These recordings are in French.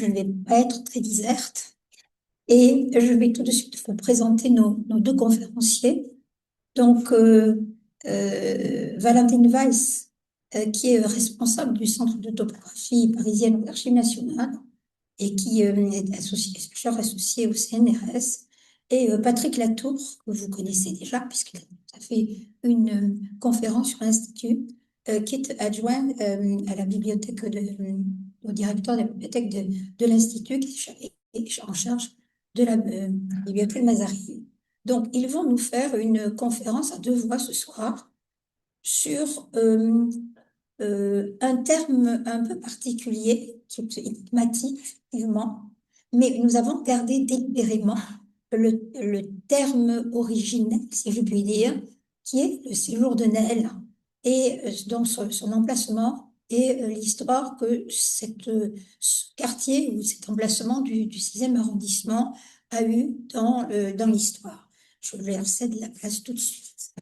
je ne vais pas être très diserte. Et je vais tout de suite vous présenter nos deux conférenciers. Donc, Valentine Weiss, qui est responsable du Centre de topographie parisienne au l'Archives nationales et qui est chercheur associé au CNRS, et Patrick Latour, que vous connaissez déjà, puisqu'il a fait une conférence sur l'Institut, qui est adjoint à la bibliothèque au directeur de la bibliothèque de l'Institut, qui est en charge de la bibliothèque Mazarine. Donc, ils vont nous faire une conférence à deux voix ce soir sur un terme un peu particulier, qui est énigmatique, effectivement, mais nous avons gardé délibérément le terme originel, si je puis dire, qui est le séjour de Nesle, et donc son emplacement et l'histoire que ce quartier ou cet emplacement du 6e arrondissement a eu dans l'histoire. Je leur cède la place tout de suite.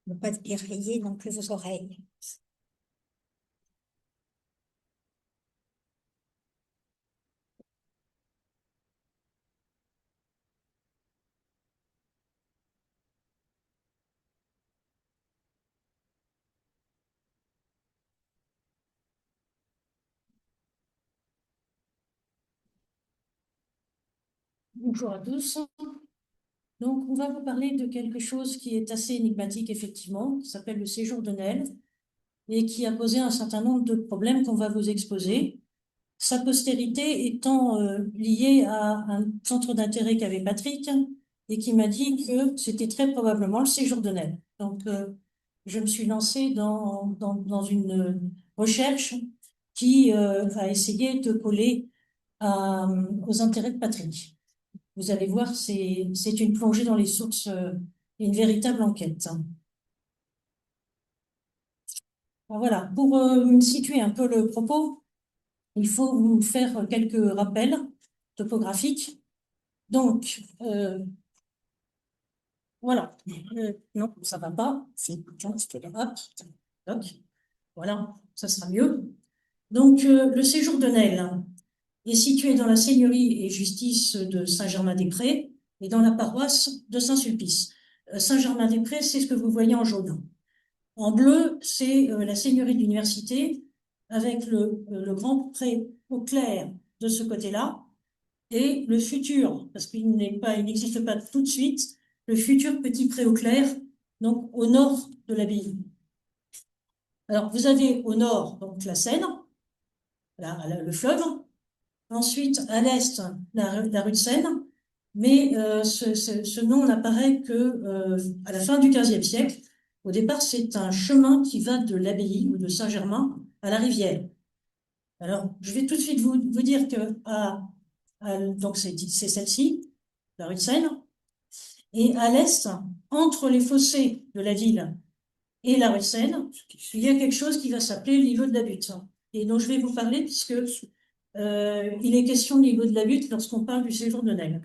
Ne pas dérayer non plus vos oreilles. Bonjour à tous. Donc, on va vous parler de quelque chose qui est assez énigmatique, effectivement, qui s'appelle le séjour de Nesle et qui a posé un certain nombre de problèmes qu'on va vous exposer. Sa postérité étant liée à un centre d'intérêt qu'avait Patrick et qui m'a dit que c'était très probablement le séjour de Nesle. Donc, je me suis lancée dans une recherche qui a essayé de coller aux intérêts de Patrick. Vous allez voir, c'est une plongée dans les sources, une véritable enquête. Alors voilà, pour situer un peu le propos, il faut vous faire quelques rappels topographiques. Donc, voilà. Non, ça va pas. Hop, toc. Voilà, ça sera mieux. Donc, le séjour de Nesle est situé dans la seigneurie et justice de Saint-Germain-des-Prés et dans la paroisse de Saint-Sulpice. Saint-Germain-des-Prés, c'est ce que vous voyez en jaune. En bleu, c'est la seigneurie de l'université avec le grand pré au clair de ce côté-là et le futur, parce qu'il n'existe pas tout de suite, le futur petit pré au clair, donc au nord de l'abbaye. Alors, vous avez au nord donc la Seine, le fleuve. Ensuite, à l'est, la rue de Seine, mais ce nom n'apparaît que à la fin du XVe siècle. Au départ, c'est un chemin qui va de l'abbaye ou de Saint-Germain à la rivière. Alors, je vais tout de suite vous dire que donc c'est celle-ci, la rue de Seine, et à l'est, entre les fossés de la ville et la rue de Seine, il y a quelque chose qui va s'appeler l'îlot de la Butte, et dont je vais vous parler puisque il est question de l'îlot de la Butte lorsqu'on parle du séjour de Nesle.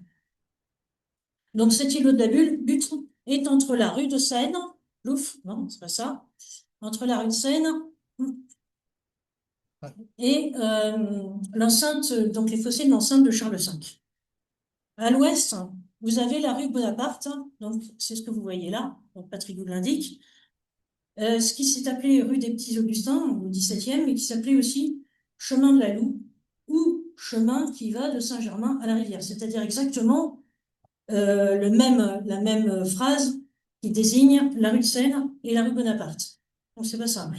Donc cet îlot de la Butte est entre la rue de Seine, Louf, non, c'est pas ça, entre la rue de Seine et l'enceinte, donc les fossés de l'enceinte de Charles V. À l'ouest, vous avez la rue Bonaparte, donc c'est ce que vous voyez là, donc Patrick vous l'indique, ce qui s'est appelé rue des Petits Augustins au XVIIe et qui s'appelait aussi chemin de la Loue ou chemin qui va de Saint-Germain à la rivière, c'est-à-dire exactement la même phrase qui désigne la rue de Seine et la rue Bonaparte. Donc c'est pas simple.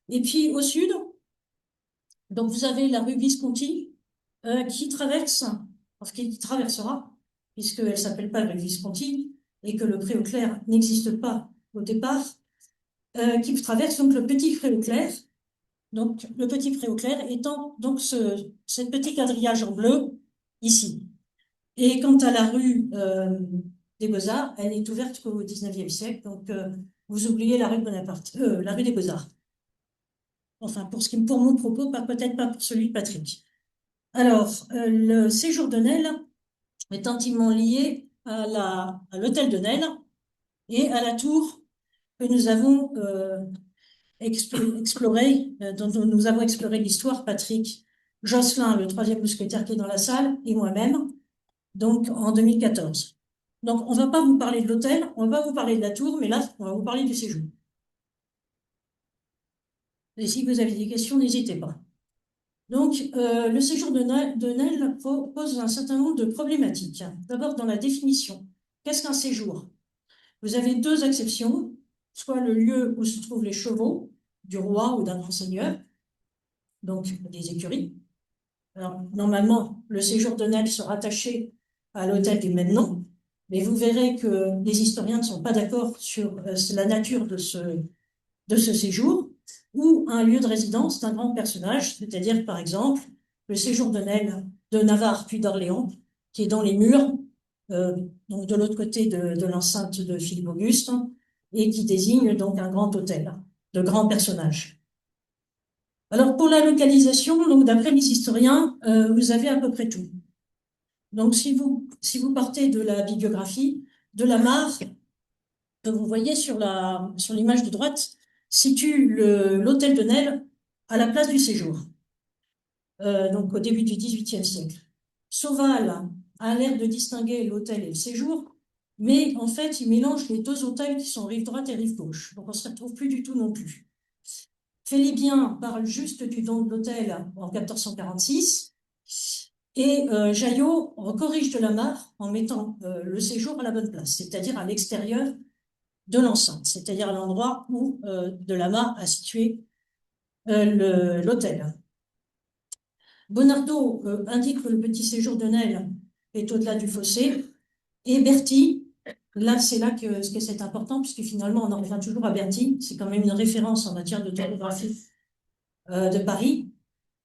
Et puis au sud, donc vous avez la rue Visconti qui traverse, enfin qui traversera, puisqu'elle s'appelle pas rue Visconti et que le pré au clair n'existe pas au départ, qui traverse donc le petit pré au clair. Donc le petit pré au clair étant donc ce petit quadrillage en bleu ici. Et quant à la rue des Beaux-Arts, elle est ouverte qu'au XIXe siècle, donc vous oubliez la rue de Bonaparte, la rue des Beaux-Arts. Enfin, pour mon propos, peut-être pas pour celui de Patrick. Alors, le séjour de Nesle est intimement lié à l'hôtel de Nesle et à la tour que nous avons explorée, dont nous avons exploré l'histoire, Patrick Jocelyn, le troisième mousquetaire qui est dans la salle, et moi-même, donc en 2014. Donc, on ne va pas vous parler de l'hôtel, on va pas vous parler de la tour, mais là, on va vous parler du séjour. Et si vous avez des questions, n'hésitez pas. Donc, le séjour de Nesle pose un certain nombre de problématiques. D'abord, dans la définition. Qu'est-ce qu'un séjour? Vous avez deux exceptions, soit le lieu où se trouvent les chevaux du roi ou d'un grand seigneur, donc des écuries. Alors, normalement, le séjour de Nesle sera attaché à l'hôtel du même nom, mais vous verrez que les historiens ne sont pas d'accord sur la nature de ce séjour, ou un lieu de résidence d'un grand personnage, c'est-à-dire par exemple le séjour de Nesle de Navarre puis d'Orléans, qui est dans les murs, donc de l'autre côté de l'enceinte de Philippe Auguste, et qui désigne donc un grand hôtel de grands personnages. Alors pour la localisation, donc d'après les historiens, vous avez à peu près tout. Donc si vous partez de la bibliographie de la Mare, vous voyez sur l'image de droite, situe l'hôtel de Nesle à la place du séjour, donc au début du XVIIIe siècle. Sauval a l'air de distinguer l'hôtel et le séjour, mais en fait, il mélange les deux hôtels qui sont rive droite et rive gauche. Donc on ne se retrouve plus du tout non plus. Félibien parle juste du don de l'hôtel en 1446, et Jaillot corrige de la Mare en mettant le séjour à la bonne place, c'est-à-dire à l'extérieur de l'enceinte, c'est-à-dire à l'endroit où de la Mare a situé l'hôtel. Bonardo indique que le petit séjour de Nesle est au-delà du fossé, et Berthy, là c'est là que c'est important, puisque finalement on en revient toujours à Berthy, c'est quand même une référence en matière de topographie de Paris,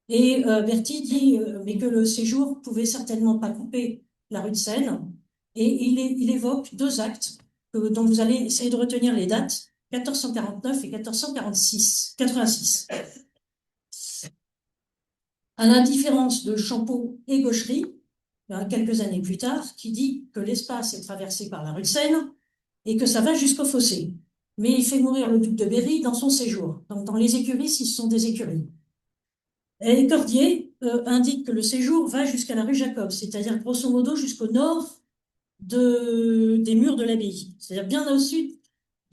et Berthy dit mais que le séjour pouvait certainement pas couper la rue de Seine, et il évoque deux actes dont vous allez essayer de retenir les dates, 1449 et 1486. À la différence de Champeau et Gaucherie, quelques années plus tard, qui dit que l'espace est traversé par la rue de Seine et que ça va jusqu'au fossé. Mais il fait mourir le duc de Berry dans son séjour, donc dans les écuries, si ce sont des écuries. Et Cordier indique que le séjour va jusqu'à la rue Jacob, c'est-à-dire grosso modo jusqu'au nord des murs de l'abbaye, c'est-à-dire bien au sud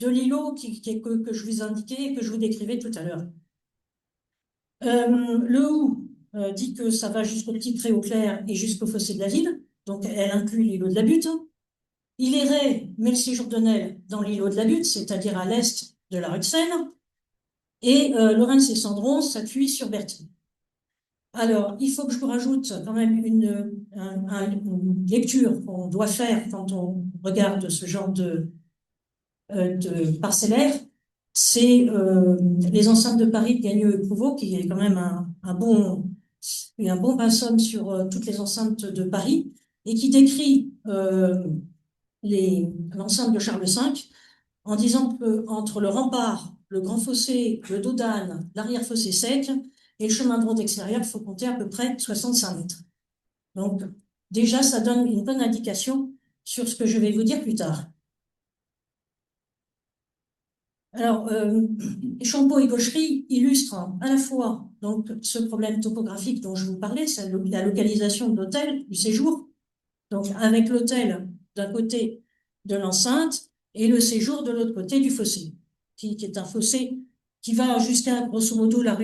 de l'îlot que je vous indiquais et que je vous décrivais tout à l'heure. Le Houx dit que ça va jusqu'au petit pré au clair et jusqu'au fossé de la ville, donc elle inclut l'îlot de la Butte. Il errait, met le séjour de Nesle dans l'îlot de la Butte, c'est-à-dire à l'est de la rue de Seine, et Lorentz et Sandron s'appuient sur Berthy. Alors, il faut que je vous rajoute quand même une lecture qu'on doit faire quand on regarde ce genre de parcellaire. C'est les enceintes de Paris de Gagneux et Prouveau, qui est quand même un bon pinceau sur toutes les enceintes de Paris, et qui décrit l'enceinte de Charles V en disant qu'entre le rempart, le grand fossé, le dos d'âne, l'arrière-fossé sec et le chemin de ronde extérieur, il faut compter à peu près 65 mètres. Donc, déjà, ça donne une bonne indication sur ce que je vais vous dire plus tard. Alors, Champeau et Gaucherie illustrent à la fois donc, ce problème topographique dont je vous parlais, c'est la localisation de l'hôtel, du séjour, donc avec l'hôtel d'un côté de l'enceinte et le séjour de l'autre côté du fossé, qui est un fossé qui va jusqu'à, grosso modo, la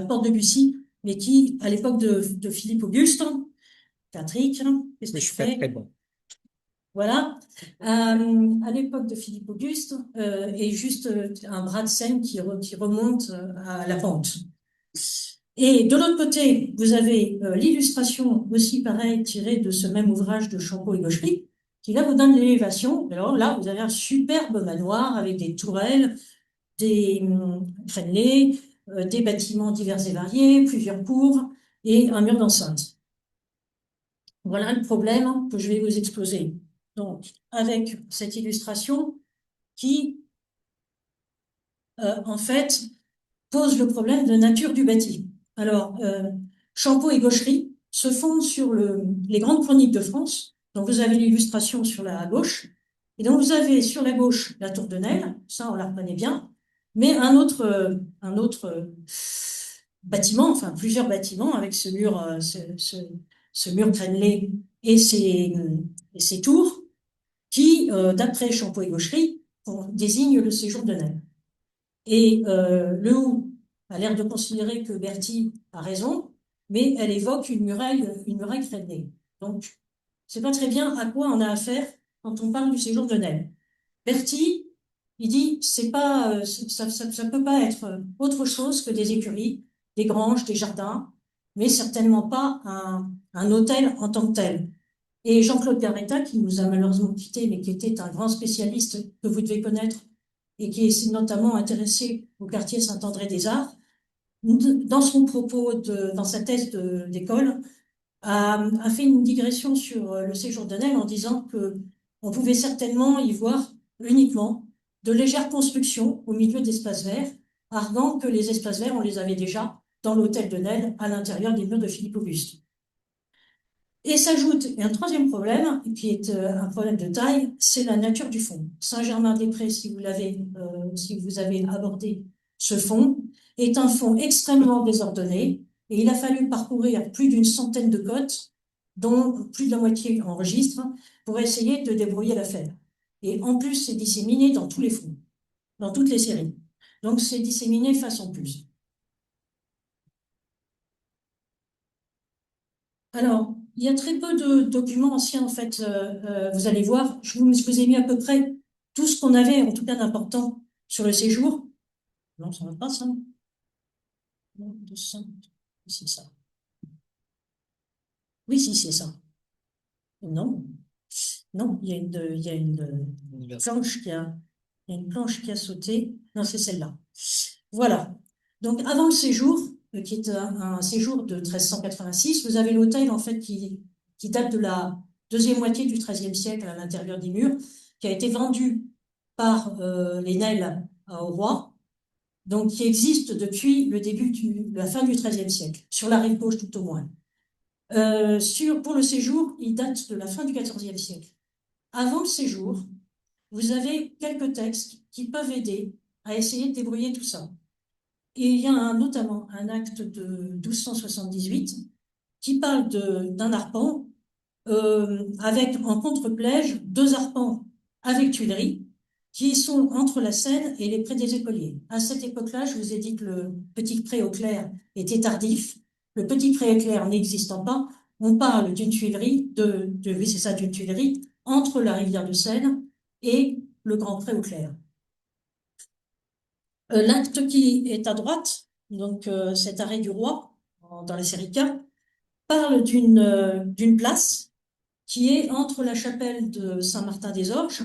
porte de Bussy, mais qui, à l'époque de Philippe Auguste, Patrick, qu'est-ce que Mais tu je suis pas fais? très bon. Voilà. À l'époque de Philippe Auguste, et juste un bras de Seine qui remonte à la pente. Et de l'autre côté, vous avez l'illustration aussi pareil tirée de ce même ouvrage de Champeau et Gaucherie, qui là vous donne l'élévation. Alors là, vous avez un superbe manoir avec des tourelles, des crénelés, des bâtiments divers et variés, plusieurs cours et un mur d'enceinte. Voilà le problème que je vais vous exposer. Donc, avec cette illustration qui, en fait, pose le problème de nature du bâti. Alors, Champeau et Gaucherie se fondent sur les grandes chroniques de France. Donc, vous avez l'illustration sur la gauche. Et donc, vous avez sur la gauche la tour de Nesle. Ça, on la reconnaît bien. Mais un autre bâtiment, enfin plusieurs bâtiments avec ce mur, ce mur crénelé et ces tours qui, d'après Champeau et Gauchery, désignent le séjour de Naël. Et Le Houx a l'air de considérer que Berthy a raison, mais elle évoque une muraille crénelée. Donc, c'est pas très bien à quoi on a affaire quand on parle du séjour de Naël. Berthy, il dit, c'est pas, ça peut pas être autre chose que des écuries, des granges, des jardins, mais certainement pas un hôtel en tant que tel. Et Jean-Claude Garretta, qui nous a malheureusement quittés, mais qui était un grand spécialiste que vous devez connaître et qui est notamment intéressé au quartier Saint-André-des-Arts, dans son propos, dans sa thèse d'école, a fait une digression sur le séjour de Naël en disant que on pouvait certainement y voir uniquement de légères constructions au milieu d'espaces verts, arguant que les espaces verts, on les avait déjà dans l'hôtel de Naël, à l'intérieur des murs de Philippe Auguste. Et s'ajoute un troisième problème, qui est un problème de taille, c'est la nature du fond. Saint-Germain-des-Prés, si vous avez abordé ce fond, est un fond extrêmement désordonné, et il a fallu parcourir plus d'une centaine de côtes, dont plus de la moitié enregistre, pour essayer de débrouiller l'affaire. Et en plus, c'est disséminé dans tous les fonds, dans toutes les séries. Donc c'est disséminé façon plus. Alors, il y a très peu de documents anciens, en fait. Vous allez voir, je vous ai mis à peu près tout ce qu'on avait, en tout cas d'important, sur le séjour. Non, ça va pas, ça. Non, 200. C'est ça. Oui, si, c'est ça. Non, non, il y a une planche qui a sauté. Non, c'est celle-là. Voilà. Donc, avant le séjour, qui est un séjour de 1386, vous avez l'hôtel, en fait, qui date de la deuxième moitié du XIIIe siècle à l'intérieur des murs, qui a été vendu par les Nesle au roi, donc qui existe depuis la fin du XIIIe siècle, sur la rive gauche tout au moins. Pour le séjour, il date de la fin du XIVe siècle. Avant le séjour, vous avez quelques textes qui peuvent aider à essayer de débrouiller tout ça. Et il y a notamment un acte de 1278 qui parle d'un arpent avec en contre-plège deux arpents avec tuileries qui sont entre la Seine et les prés des Écoliers. À cette époque-là, je vous ai dit que le petit pré au clair était tardif. Le petit pré au clair n'existant pas, on parle d'une tuilerie, oui, c'est ça, d'une tuilerie entre la rivière de Seine et le grand pré au clair. L'acte qui est à droite, donc cet arrêt du roi, dans la série K, parle d'une place qui est entre la chapelle de Saint-Martin-des-Orges,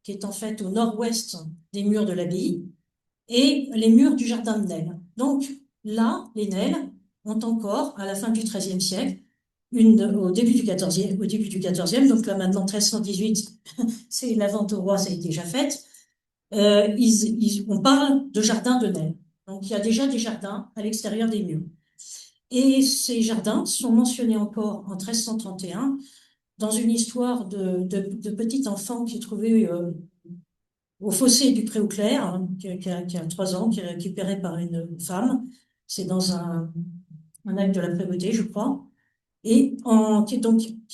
qui est en fait au nord-ouest des murs de l'abbaye, et les murs du jardin de Nesle. Donc là, les Nesle ont encore, à la fin du XIIIe siècle, au début du XIVe, donc là maintenant 1318, c'est la vente au roi, ça a été déjà faite, on parle de jardin de Nesle. Donc il y a déjà des jardins à l'extérieur des murs. Et ces jardins sont mentionnés encore en 1331 dans une histoire de petit enfant qui est trouvé au fossé du Pré-au-Clair, hein, qui a 3 ans, qui est récupéré par une femme. C'est dans un acte de la prévôté, je crois. Et qui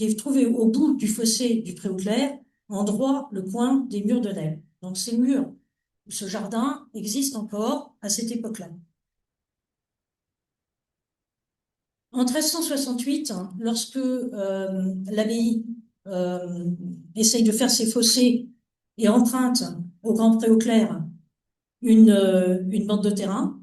est trouvé au bout du fossé du Pré-au-Clair, en droit le coin des murs de Nesle. Donc ces murs, ce jardin existe encore à cette époque-là. En 1368, hein, lorsque l'abbaye essaye de faire ses fossés et emprunte au Grand Pré au Clair une bande de terrain,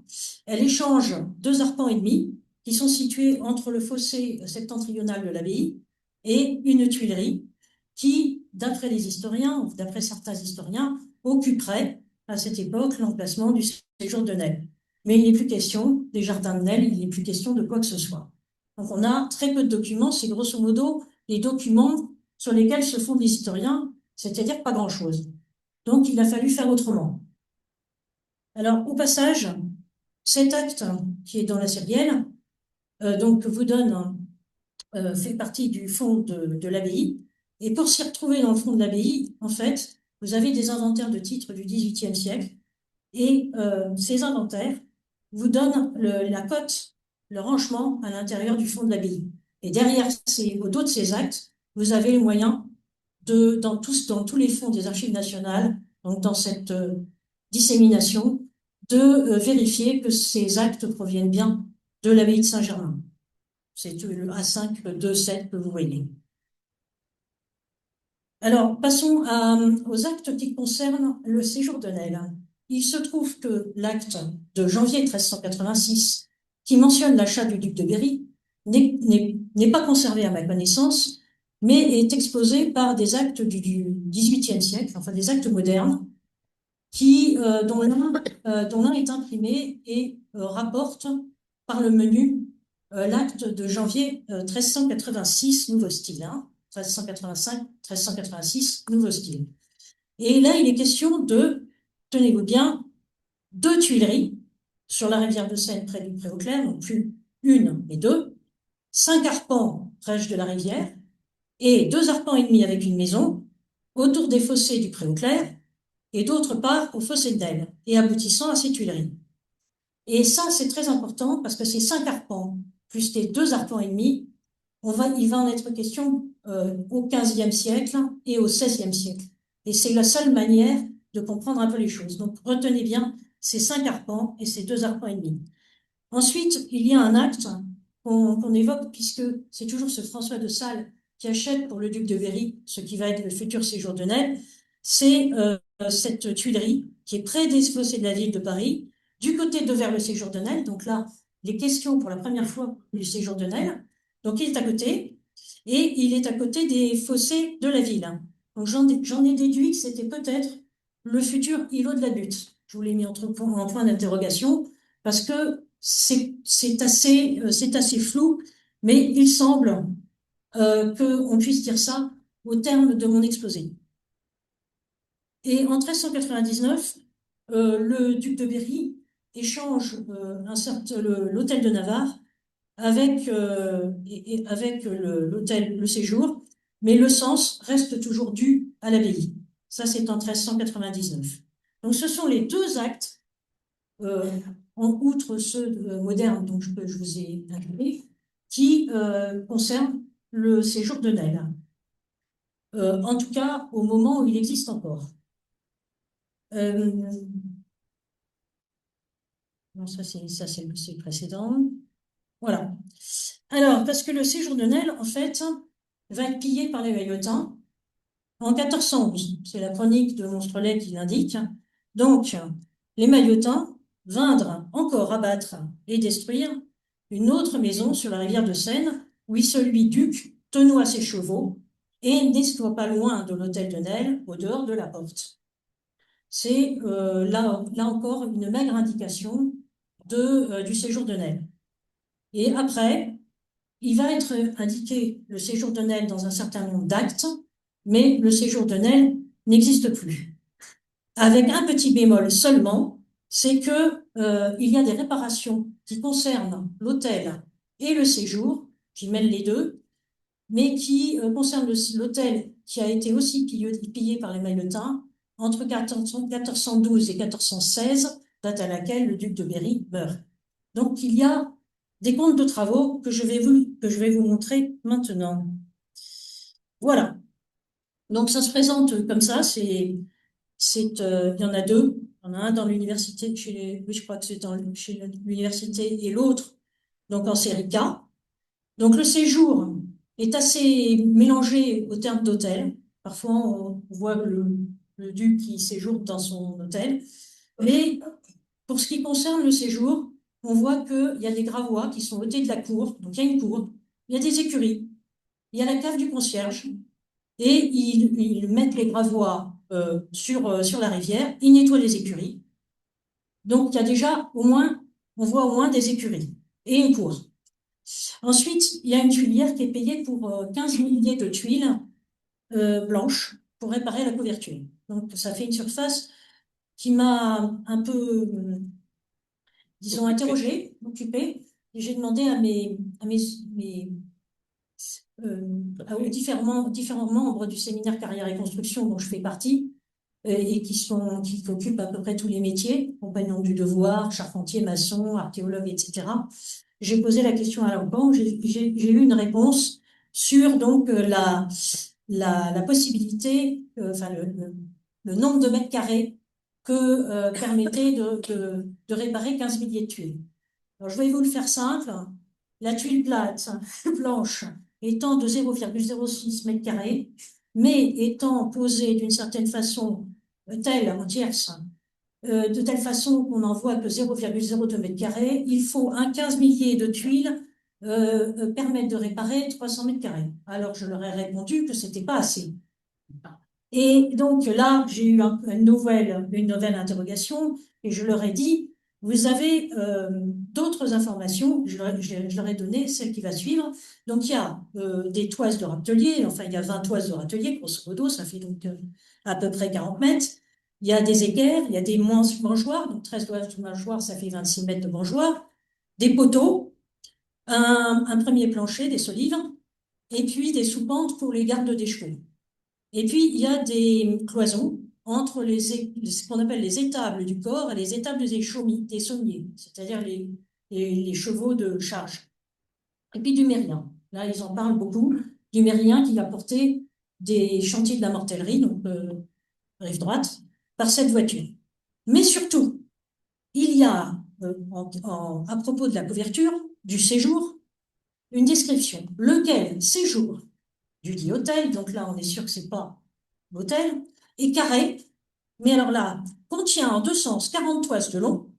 elle échange 2 arpents et demi qui sont situés entre le fossé septentrional de l'abbaye et une tuilerie qui, d'après les historiens, d'après certains historiens, occuperait à cette époque l'emplacement du séjour de Nesle. Mais il n'est plus question des jardins de Nesle, il n'est plus question de quoi que ce soit. Donc on a très peu de documents, c'est grosso modo les documents sur lesquels se fondent les historiens, c'est-à-dire pas grand-chose. Donc il a fallu faire autrement. Alors au passage, cet acte qui est dans la Syrielle, donc vous donne, fait partie du fond de l'abbaye, et pour s'y retrouver dans le fond de l'abbaye, en fait, vous avez des inventaires de titres du XVIIIe siècle, et ces inventaires vous donnent la cote le rangement à l'intérieur du fond de l'abbaye. Et derrière, au dos de ces actes, vous avez les moyens dans tous les fonds des Archives nationales, donc dans cette dissémination, de vérifier que ces actes proviennent bien de l'abbaye de Saint-Germain. C'est le A5, le 2,7 que vous voyez. Alors, passons aux actes qui concernent le séjour de Nesle. Il se trouve que l'acte de janvier 1386, qui mentionne l'achat du duc de Berry, n'est pas conservé à ma connaissance, mais est exposé par des actes du XVIIIe siècle, enfin des actes modernes, dont l'un est imprimé et rapporte par le menu l'acte de janvier 1386, nouveau style, 1385, 1386, nouveau style. Et là, il est question de, tenez-vous bien, 2 tuileries sur la rivière de Seine près du Pré-aux-Clercs, donc plus une, mais 2, 5 arpents près de la rivière, et 2 arpents et demi avec une maison, autour des fossés du Pré-aux-Clercs, et d'autre part au fossé de Nesle, et aboutissant à ces tuileries. Et ça, c'est très important parce que ces 5 arpents, plus les 2 arpents et demi, il va en être question au XVe siècle et au XVIe siècle. Et c'est la seule manière de comprendre un peu les choses. Donc, retenez bien ces 5 arpents et ces 2 arpents et demi. Ensuite, il y a un acte qu'on évoque, puisque c'est toujours ce François de Sales qui achète pour le duc de Berry ce qui va être le futur séjour de Nesle. C'est cette tuilerie qui est près des fossés de la ville de Paris, du côté de vers le séjour de Nesle. Donc là, les questions pour la première fois du séjour de Nesle. Donc il est à côté, et il est à côté des fossés de la ville. Donc j'en ai déduit que c'était peut-être le futur îlot de la Butte. Je vous l'ai mis en point d'interrogation, parce que c'est assez flou, mais il semble qu'on puisse dire ça au terme de mon exposé. Et en 1399, le duc de Berry échange l'hôtel de Navarre avec le séjour, mais le cens reste toujours dû à l'abbaye. Ça, c'est en 1399. Donc, ce sont les 2 actes, en outre ceux modernes dont je vous ai parlé, qui concernent le séjour de Nesle. En tout cas, au moment où il existe encore. Non, ça c'est le précédent. Voilà. Alors, parce que le séjour de Nesle, en fait, va être pillé par les Maillotins en 1411. C'est la chronique de Monstrelet qui l'indique. Donc, les Maillotins vinrent encore abattre et détruire une autre maison sur la rivière de Seine, où celui duc tenoit ses chevaux et n'est pas loin de l'hôtel de Nesle, au dehors de la porte. C'est là encore une maigre indication du séjour de Nesle. Et après, il va être indiqué le séjour de Nesle dans un certain nombre d'actes, mais le séjour de Nesle n'existe plus. Avec un petit bémol seulement, c'est que il y a des réparations qui concernent l'hôtel et le séjour, qui mêlent les deux, mais qui concernent l'hôtel qui a été aussi pillé par les Maillotins entre 1412 et 1416, date à laquelle le duc de Berry meurt. Donc il y a des comptes de travaux que je vais vous montrer maintenant. Voilà. Donc ça se présente comme ça. Il y en a 2. Il y en a un dans l'université, oui, je crois que c'est chez l'université, et l'autre donc en série K. Donc le séjour est assez mélangé au terme d'hôtel. Parfois on voit le duc qui séjourne dans son hôtel. Mais pour ce qui concerne le séjour, on voit qu'il y a des gravois qui sont ôtés de la cour. Donc il y a une cour, il y a des écuries, il y a la cave du concierge, et ils mettent les gravois sur la rivière, ils nettoient les écuries. Donc il y a déjà on voit au moins des écuries et une cour. Ensuite, il y a une tuilière qui est payée pour 15 milliers de tuiles blanches pour réparer la couverture. Donc ça fait une surface qui m'a un peu disons, interrogé, occupé, et j'ai demandé aux différents membres du séminaire Carrière et Construction dont je fais partie, et qui occupent à peu près tous les métiers, compagnons du devoir, charpentier, maçon, archéologue, etc., j'ai posé la question à l'enfant, j'ai eu une réponse sur donc la possibilité, enfin le nombre de mètres carrés que permettait de réparer 15 milliers de tuiles. Alors, je vais vous le faire simple. La tuile plate, blanche, étant de 0,06 mètres carrés, mais étant posée d'une certaine façon telle, en tierce, de telle façon qu'on n'en voit que 0,02 mètres carrés, il faut un 15 milliers de tuiles permettre de réparer 300 mètres carrés. Alors, je leur ai répondu que c'était pas assez. Et donc là, j'ai eu une nouvelle interrogation et je leur ai dit, vous avez d'autres informations, je leur ai donné celle qui va suivre. Donc il y a des toises de râtelier, enfin il y a 20 toises de râtelier, grosso modo, ça fait donc à peu près 40 mètres. Il y a des équerres, il y a des mangeoires, donc 13 toises de mangeoires, ça fait 26 mètres de mangeoires, des poteaux, un premier plancher, des solives, et puis des soupentes pour les gardes des chevaux. Et puis, il y a des cloisons entre ce qu'on appelle les étables du corps et les étables des sommiers, c'est-à-dire les chevaux de charge. Et puis du mérien. Là, ils en parlent beaucoup. Du mérien qui va porter des chantiers de la mortellerie, donc rive droite, par cette voiture. Mais surtout, il y a, à propos de la couverture, du séjour, une description. Lequel séjour du dit hôtel, donc là, on est sûr que c'est pas l'hôtel, est carré, mais alors là, contient en deux sens 40 toises de long,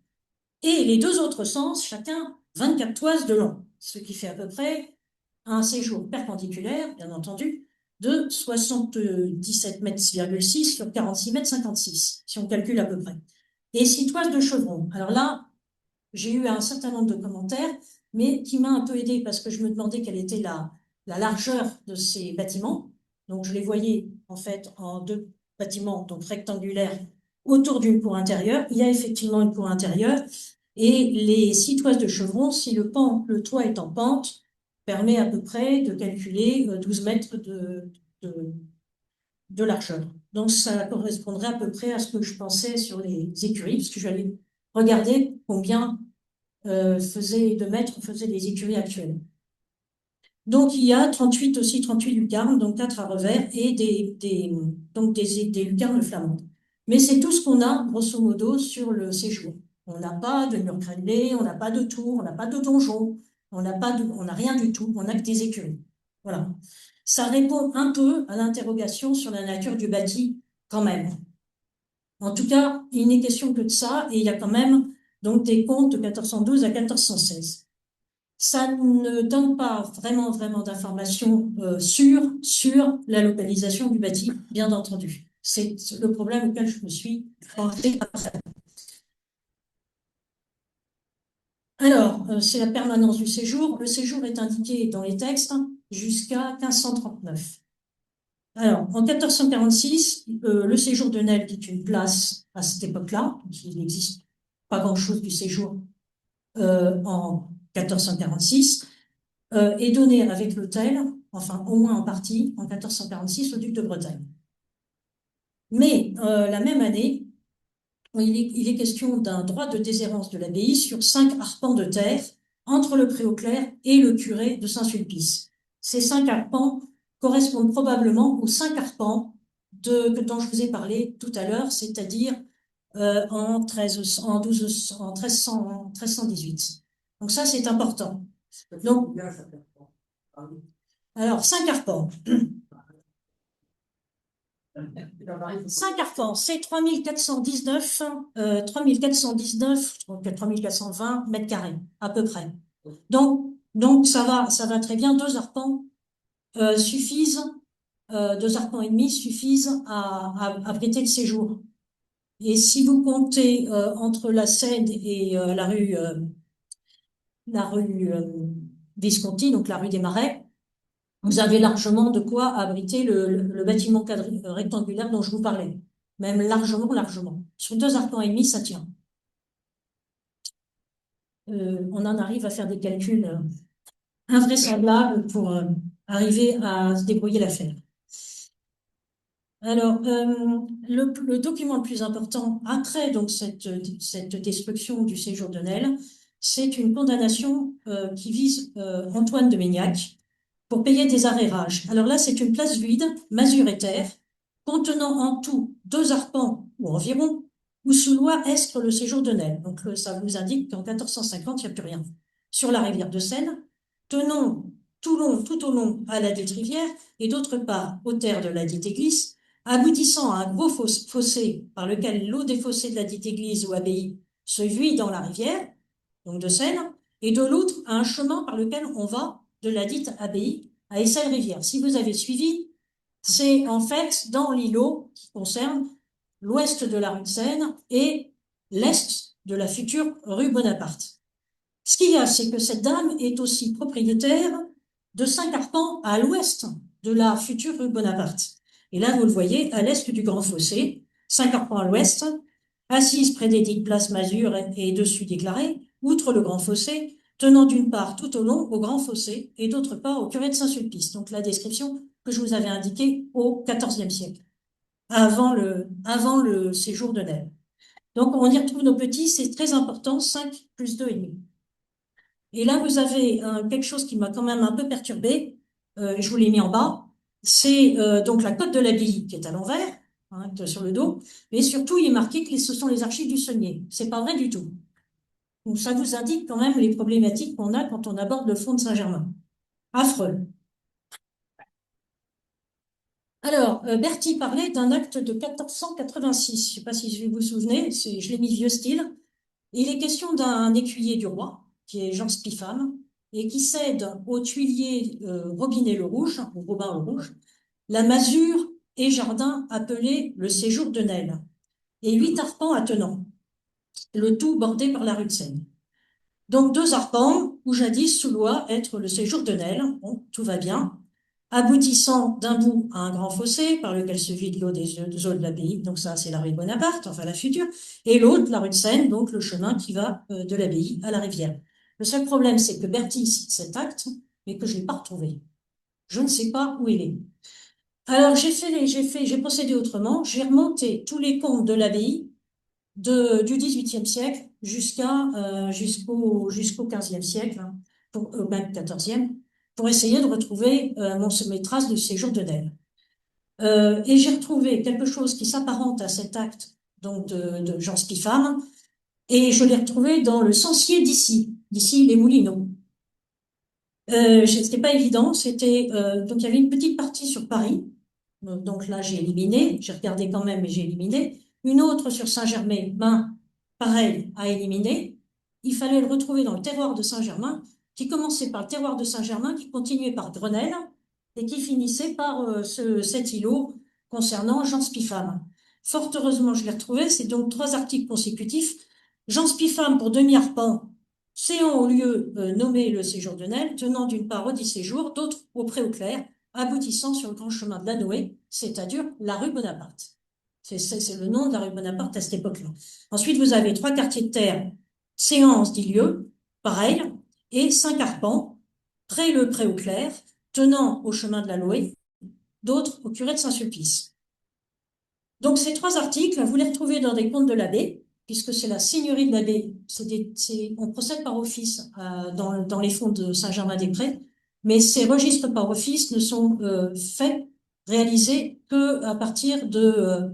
et les deux autres sens, chacun 24 toises de long, ce qui fait à peu près un séjour perpendiculaire, bien entendu, de 77 mètres 6 sur 46 mètres 56, si on calcule à peu près. Et 6 toises de chevron. Alors là, j'ai eu un certain nombre de commentaires, mais qui m'a un peu aidé parce que je me demandais quelle était la largeur de ces bâtiments. Donc, je les voyais en fait en deux bâtiments donc rectangulaires autour d'une cour intérieure. Il y a effectivement une cour intérieure et les 6 toises de chevron, si le toit est en pente, permet à peu près de calculer 12 mètres de largeur. Donc, ça correspondrait à peu près à ce que je pensais sur les écuries, parce que j'allais regarder combien de mètres faisaient les écuries actuelles. Donc, il y a 38 lucarnes, donc 4 à revers, et des lucarnes flamandes. Mais c'est tout ce qu'on a, grosso modo, sur le séjour. On n'a pas de mur crénelé, on n'a pas de tour, on n'a pas de donjon, on n'a rien du tout, on n'a que des écuries. Voilà. Ça répond un peu à l'interrogation sur la nature du bâti, quand même. En tout cas, il n'est question que de ça, et il y a quand même donc des comptes de 1412 à 1416. Ça ne donne pas vraiment d'informations sur la localisation du bâti, bien entendu. C'est le problème auquel je me suis heurtée après. Alors, c'est la permanence du séjour. Le séjour est indiqué dans les textes jusqu'à 1539. Alors, en 1446, le séjour de Nesle, qui est une place à cette époque-là, il n'existe pas grand-chose du séjour en 1446, est donné avec l'hôtel, enfin au moins en partie, en 1446 au duc de Bretagne. Mais la même année, il est question d'un droit de déshérence de l'abbaye sur 5 arpents de terre entre le Préauclair et le curé de Saint-Sulpice. Ces 5 arpents correspondent probablement aux 5 arpents dont je vous ai parlé tout à l'heure, c'est-à-dire en 1318. Donc ça, c'est important. Donc, alors, 5 arpents. 5 arpents, c'est 3419, 3420 mètres carrés, à peu près. Donc ça va très bien. 2 arpents suffisent, 2 arpents et demi suffisent à abriter le séjour. Et si vous comptez entre la Seine et la rue Visconti, donc la rue des Marais, vous avez largement de quoi abriter le bâtiment rectangulaire dont je vous parlais. Même largement. Sur 2 arpents et demi, ça tient. On en arrive à faire des calculs invraisemblables pour arriver à se débrouiller l'affaire. Alors, le document le plus important après donc cette destruction du séjour de Nesle, c'est une condamnation qui vise Antoine de Maignac pour payer des arrérages. Alors là, c'est une place vide, masure et terre, contenant en tout 2 arpents ou environ, où sous loi estre le séjour de Nesle. Donc ça vous indique qu'en 1450, il n'y a plus rien. Sur la rivière de Seine, tenons tout au long à la dite rivière, et d'autre part aux terres de la dite église, aboutissant à un gros fossé par lequel l'eau des fossés de la dite église ou abbaye se vit dans la rivière, donc de Seine, et de l'autre à un chemin par lequel on va de la dite abbaye à Essel-Rivière. Si vous avez suivi, c'est en fait dans l'îlot qui concerne l'ouest de la rue de Seine et l'est de la future rue Bonaparte. Ce qu'il y a, c'est que cette dame est aussi propriétaire de 5 arpents à l'ouest de la future rue Bonaparte. Et là, vous le voyez, à l'est du Grand Fossé, 5 arpents à l'ouest, assise près des dites places Masure et dessus déclarée, outre le Grand Fossé, tenant d'une part tout au long au Grand Fossé et d'autre part au curé de Saint-Sulpice. Donc la description que je vous avais indiquée au XIVe siècle, avant le séjour de Nesle. Donc on y retrouve nos petits, c'est très important, 5 plus 2,5. Et là, vous avez quelque chose qui m'a quand même un peu perturbé, je vous l'ai mis en bas, c'est donc la cote de l'abbaye qui est à l'envers, hein, sur le dos, mais surtout il est marqué que ce sont les archives du Saunier. C'est pas vrai du tout. Donc ça vous indique quand même les problématiques qu'on a quand on aborde le fond de Saint-Germain. Affreux. Alors, Berthy parlait d'un acte de 1486. Je ne sais pas si vous vous souvenez, je l'ai mis vieux style. Il est question d'un écuyer du roi, qui est Jean Spiffam, et qui cède au tuilier Robinet le Rouge, ou Robin le Rouge, la masure et jardin appelé le séjour de Nesle, et 8 arpents attenants, le tout bordé par la rue de Seine. Donc 2 arpents, où jadis sous loi être le séjour de Nesle, bon, tout va bien, aboutissant d'un bout à un grand fossé par lequel se vide l'eau des eaux de l'abbaye, donc ça c'est la rue Bonaparte, enfin la future, et l'autre la rue de Seine, donc le chemin qui va de l'abbaye à la rivière. Le seul problème c'est que Berthy cite cet acte, mais que je n'ai pas retrouvé. Je ne sais pas où il est. Alors j'ai procédé autrement, j'ai remonté tous les comptes de l'abbaye du XVIIIe siècle jusqu'au XVe siècle, hein, même XIVe, pour essayer de retrouver mes traces du séjour de Nesle. Et j'ai retrouvé quelque chose qui s'apparente à cet acte donc de Jean Spiffam, et je l'ai retrouvé dans le Censier d'ici les Moulineaux. C'était pas évident, donc il y avait une petite partie sur Paris, donc là j'ai éliminé, j'ai regardé quand même mais j'ai éliminé. Une autre sur Saint-Germain, pareil, à éliminer. Il fallait le retrouver dans le terroir de Saint-Germain, qui commençait par le terroir de Saint-Germain, qui continuait par Grenelle, et qui finissait par cet îlot concernant Jean Spiffam. Fort heureusement, je l'ai retrouvé, c'est donc 3 articles consécutifs. Jean Spiffam pour demi-arpent, séant au lieu nommé le séjour de Nesle, tenant d'une part au 10 séjours, d'autre au pré au clair, aboutissant sur le grand chemin de la Noé, c'est-à-dire la rue Bonaparte. C'est le nom de la rue Bonaparte à cette époque-là. Ensuite, vous avez 3 quartiers de terre, séance d'Ilieu, pareil, et 5 arpents, près le pré au clair, tenant au chemin de la Noé, d'autres au curé de Saint-Sulpice. Donc, ces 3 articles, vous les retrouvez dans des comptes de l'abbé, puisque c'est la seigneurie de l'abbé. On procède par office dans les fonds de Saint-Germain-des-Prés, mais ces registres par office ne sont réalisés que à partir de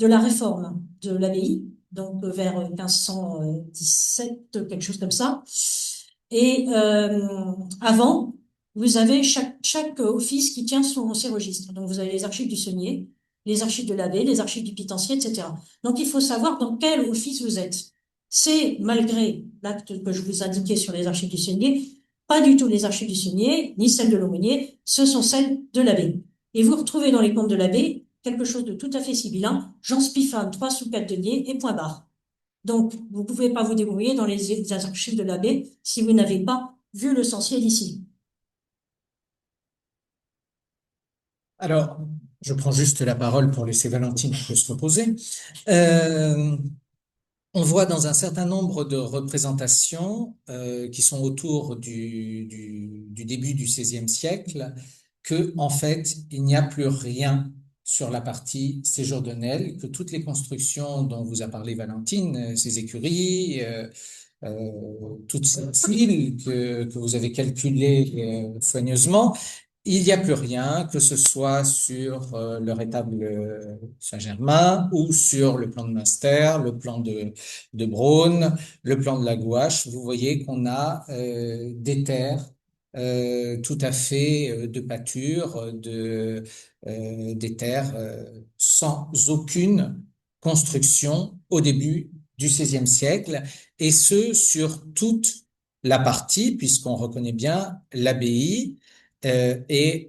la réforme de l'abbaye, donc vers 1517, quelque chose comme ça. Et avant, vous avez chaque office qui tient ses registres. Donc vous avez les archives du Saunier, les archives de l'abbé, les archives du Pitancier, etc. Donc il faut savoir dans quel office vous êtes. C'est, malgré l'acte que je vous indiquais sur les archives du Saunier, pas du tout les archives du Saunier, ni celles de l'aumônier, ce sont celles de l'abbé. Et vous retrouvez dans les comptes de l'abbé quelque chose de tout à fait sibyllin, Jean Spiffam, 3 sous 4 deniers et point barre. Donc, vous ne pouvez pas vous débrouiller dans les archives de l'abbé si vous n'avez pas vu le censier d'ici. Alors, je prends juste la parole pour laisser Valentine se reposer. On voit dans un certain nombre de représentations qui sont autour du début du XVIe siècle que, en fait, il n'y a plus rien sur la partie séjour de Nesle, que toutes les constructions dont vous a parlé Valentine, ces écuries, toute cette huile que vous avez calculée soigneusement, il n'y a plus rien, que ce soit sur le rétable Saint-Germain ou sur le plan de Münster, le plan de Braun, le plan de la gouache. Vous voyez qu'on a des terres tout à fait de pâture, des terres sans aucune construction au début du XVIe siècle, et ce sur toute la partie, puisqu'on reconnaît bien l'abbaye les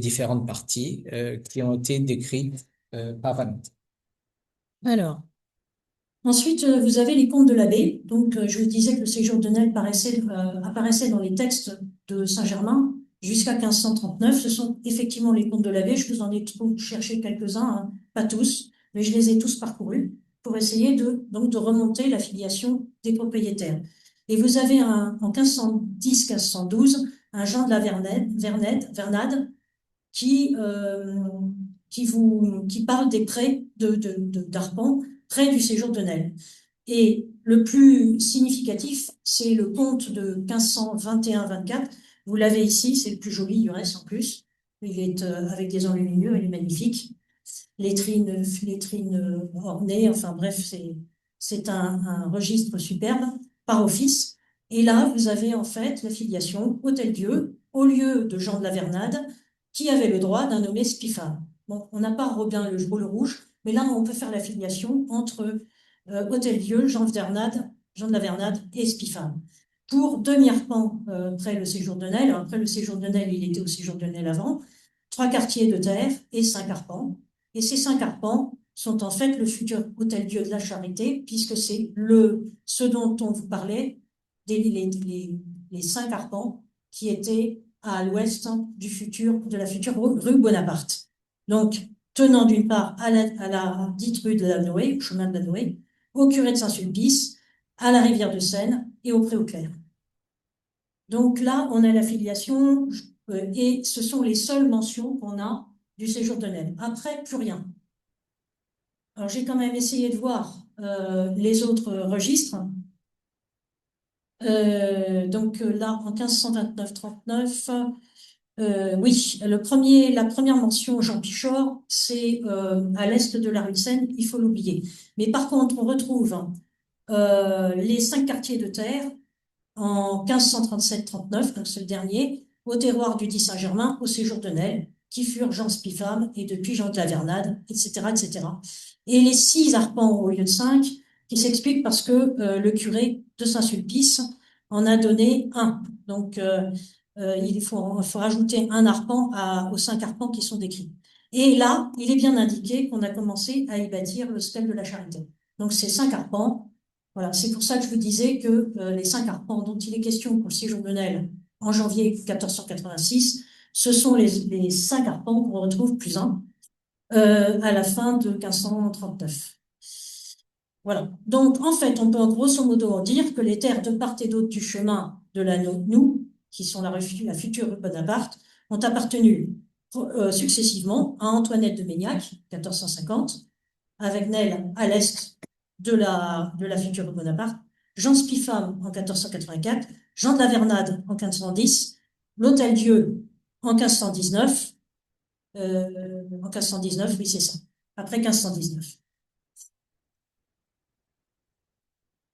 différentes parties qui ont été décrites par Van Eyck. Alors, ensuite, vous avez les contes de l'abbé. Donc, je vous disais que le séjour de Nesle apparaissait dans les textes de Saint-Germain jusqu'à 1539. Ce sont effectivement les contes de l'abbé. Je vous en ai cherché quelques-uns, hein, pas tous, mais je les ai tous parcourus pour essayer donc de remonter la filiation des propriétaires. Et vous avez en 1510-1512 un Jean de la Vernade qui parle des prêts d'arpents près du séjour de Nesle. Et le plus significatif, c'est le conte de 1521-24. Vous l'avez ici, c'est le plus joli, du reste en plus. Il est avec des enluminures, il est magnifique. Lettrines ornées, enfin bref, c'est un registre superbe par office. Et là, vous avez en fait la filiation Hôtel-Dieu au lieu de Jean de la Vernade, qui avait le droit d'un nommé Spiffard. Bon, on n'a pas Robin le Rouge, mais là, on peut faire la filiation entre Hôtel-Dieu, Jean de la Vernade et Spiffard. Pour demi-arpent après le séjour de Nesle, après le séjour de Nesle, il était au séjour de Nesle avant, 3 quartiers de terre et 5 arpents. Et ces 5 arpents sont en fait le futur Hôtel-Dieu de la Charité, puisque c'est ce dont on vous parlait, les 5 arpents qui étaient à l'ouest de la future rue Bonaparte. Donc, tenant d'une part à la dite rue de la Noé, au chemin de la Noé, au curé de Saint-Sulpice, à la rivière de Seine et au Pré-aux-Clercs. Donc là, on a l'affiliation et ce sont les seules mentions qu'on a du séjour de Nesle. Après, plus rien. Alors, j'ai quand même essayé de voir les autres registres. Donc là, en 1529-39, oui, la première mention Jean Pichor, c'est à l'est de la rue de Seine, il faut l'oublier. Mais par contre, on retrouve les 5 quartiers de terre en 1537-39, donc c'est le dernier, au terroir du dit Saint-Germain, au séjour de Nesle, qui furent Jean Spiffam et depuis Jean de la Vernade, etc., etc. Et les 6 arpents au lieu de 5, qui s'expliquent parce que le curé de Saint-Sulpice en a donné un. Donc, il faut rajouter un arpent aux 5 arpents qui sont décrits. Et là, il est bien indiqué qu'on a commencé à y bâtir le stèle de la Charité. Donc, ces 5 arpents, voilà, c'est pour ça que je vous disais que les 5 arpents dont il est question pour le séjour de Nesle en janvier 1486, ce sont les 5 arpents qu'on retrouve plus un à la fin de 1539. Voilà. Donc, en fait, on peut grosso modo dire que les terres de part et d'autre du chemin de la Noue, qui sont la future rue Bonaparte, ont appartenu successivement à Antoinette de Maignac, 1450, avec Nesle à l'est de la future rue Bonaparte, Jean Spiffam en 1484, Jean de la Vernade en 1510, l'Hôtel-Dieu en 1519, en 1519, oui, c'est ça, après 1519.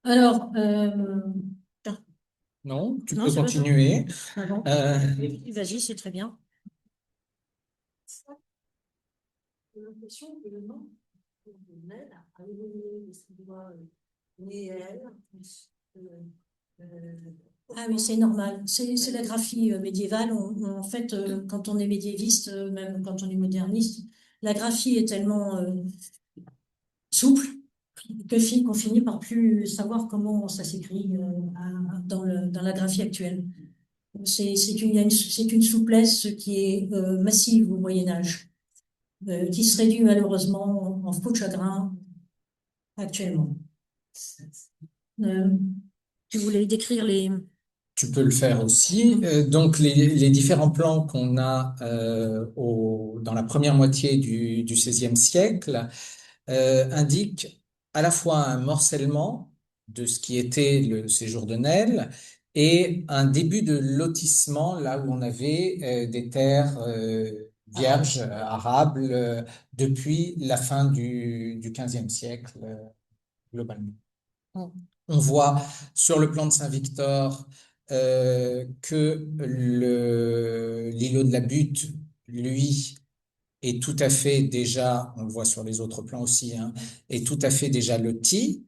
Alors, Non, tu non, peux c'est pas ça. continuer. Ah bon. Euh, Vas-y, c'est très bien. J'ai l'impression que le nom de Nesle a évolué, ah oui, c'est normal. C'est la graphie médiévale. En fait, quand on est médiéviste, même quand on est moderniste, la graphie est tellement souple qu'on finit par plus savoir comment ça s'écrit dans la graphie actuelle. C'est une souplesse qui est massive au Moyen Âge, qui se réduit malheureusement en peau de chagrin actuellement. Tu voulais décrire les... Tu peux le faire aussi. Donc, les différents plans qu'on a dans la première moitié du XVIe siècle indiquent à la fois un morcellement de ce qui était le séjour de Nesle et un début de lotissement là où on avait des terres vierges, arables, depuis la fin du XVe siècle, globalement. On voit sur le plan de Saint-Victor que l'îlot de la Butte, lui, est tout à fait déjà, on le voit sur les autres plans aussi, hein, est tout à fait déjà loti.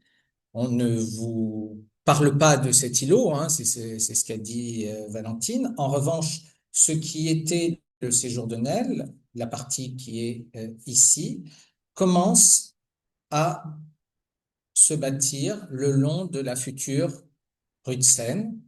On ne vous parle pas de cet îlot, hein, c'est ce qu'a dit Valentine. En revanche, ce qui était le séjour de Nesle, la partie qui est ici, commence à se bâtir le long de la future rue de Seine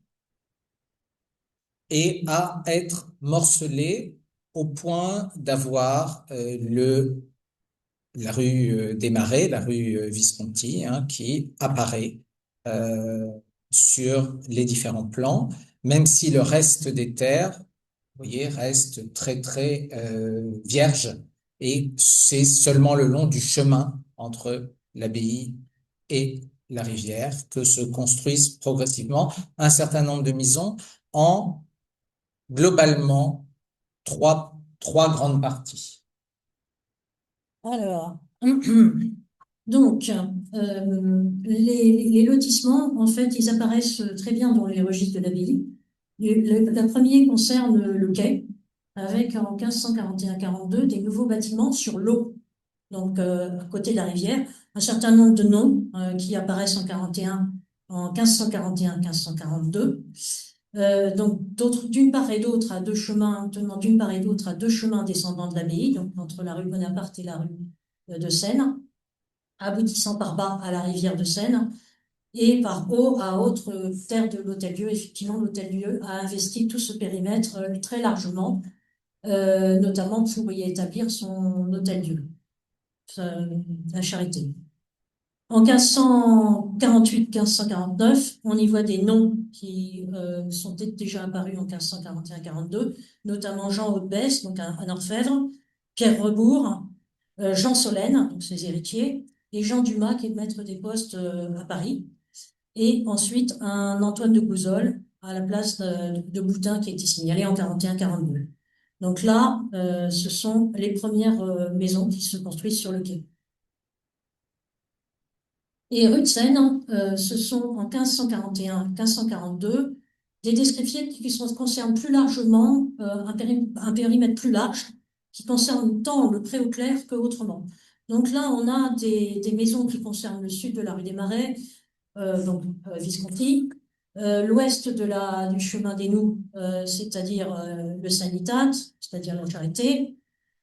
et à être morcelé au point d'avoir la rue des Marais, la rue Visconti, hein, qui apparaît euh, sur les différents plans, même si le reste des terres, vous voyez, reste très vierge, et c'est seulement le long du chemin entre l'abbaye et la rivière que se construisent progressivement un certain nombre de maisons en globalement trois grandes parties. Alors, donc, les lotissements, en fait, ils apparaissent très bien dans les registres de l'abbaye. Le premier concerne le quai, avec en 1541-42 des nouveaux bâtiments sur l'eau, donc à côté de la rivière, un certain nombre de noms qui apparaissent en 1541-1542. Donc, d'une part et d'autre, à deux chemins, tenant d'une part et d'autre à deux chemins descendant de l'abbaye, donc entre la rue Bonaparte et la rue de Seine, aboutissant par bas à la rivière de Seine, et par haut à autre terre de l'Hôtel-Dieu. Effectivement, l'Hôtel-Dieu a investi tout ce périmètre très largement, notamment pour y établir son Hôtel-Dieu, la Charité. En 1548-1549, on y voit des noms qui sont déjà apparus en 1541-42, notamment Jean Hautebesse, donc un orfèvre, Pierre Rebourg, Jean Solène, donc ses héritiers, et Jean Dumas, qui est maître des postes à Paris, et ensuite un Antoine de Gouzol à la place de Boutin qui a été signalé en 41-42. Donc là, ce sont les premières maisons qui se construisent sur le quai. Et rue de Seine, ce sont en 1541-1542 des descriptifs qui concernent plus largement un périmètre plus large, qui concerne tant le Pré-aux-Clercs que autrement. Donc là, on a des maisons qui concernent le sud de la rue des Marais, donc Visconti, l'ouest du chemin des Noux, c'est-à-dire le Sanitat, c'est-à-dire la Charité,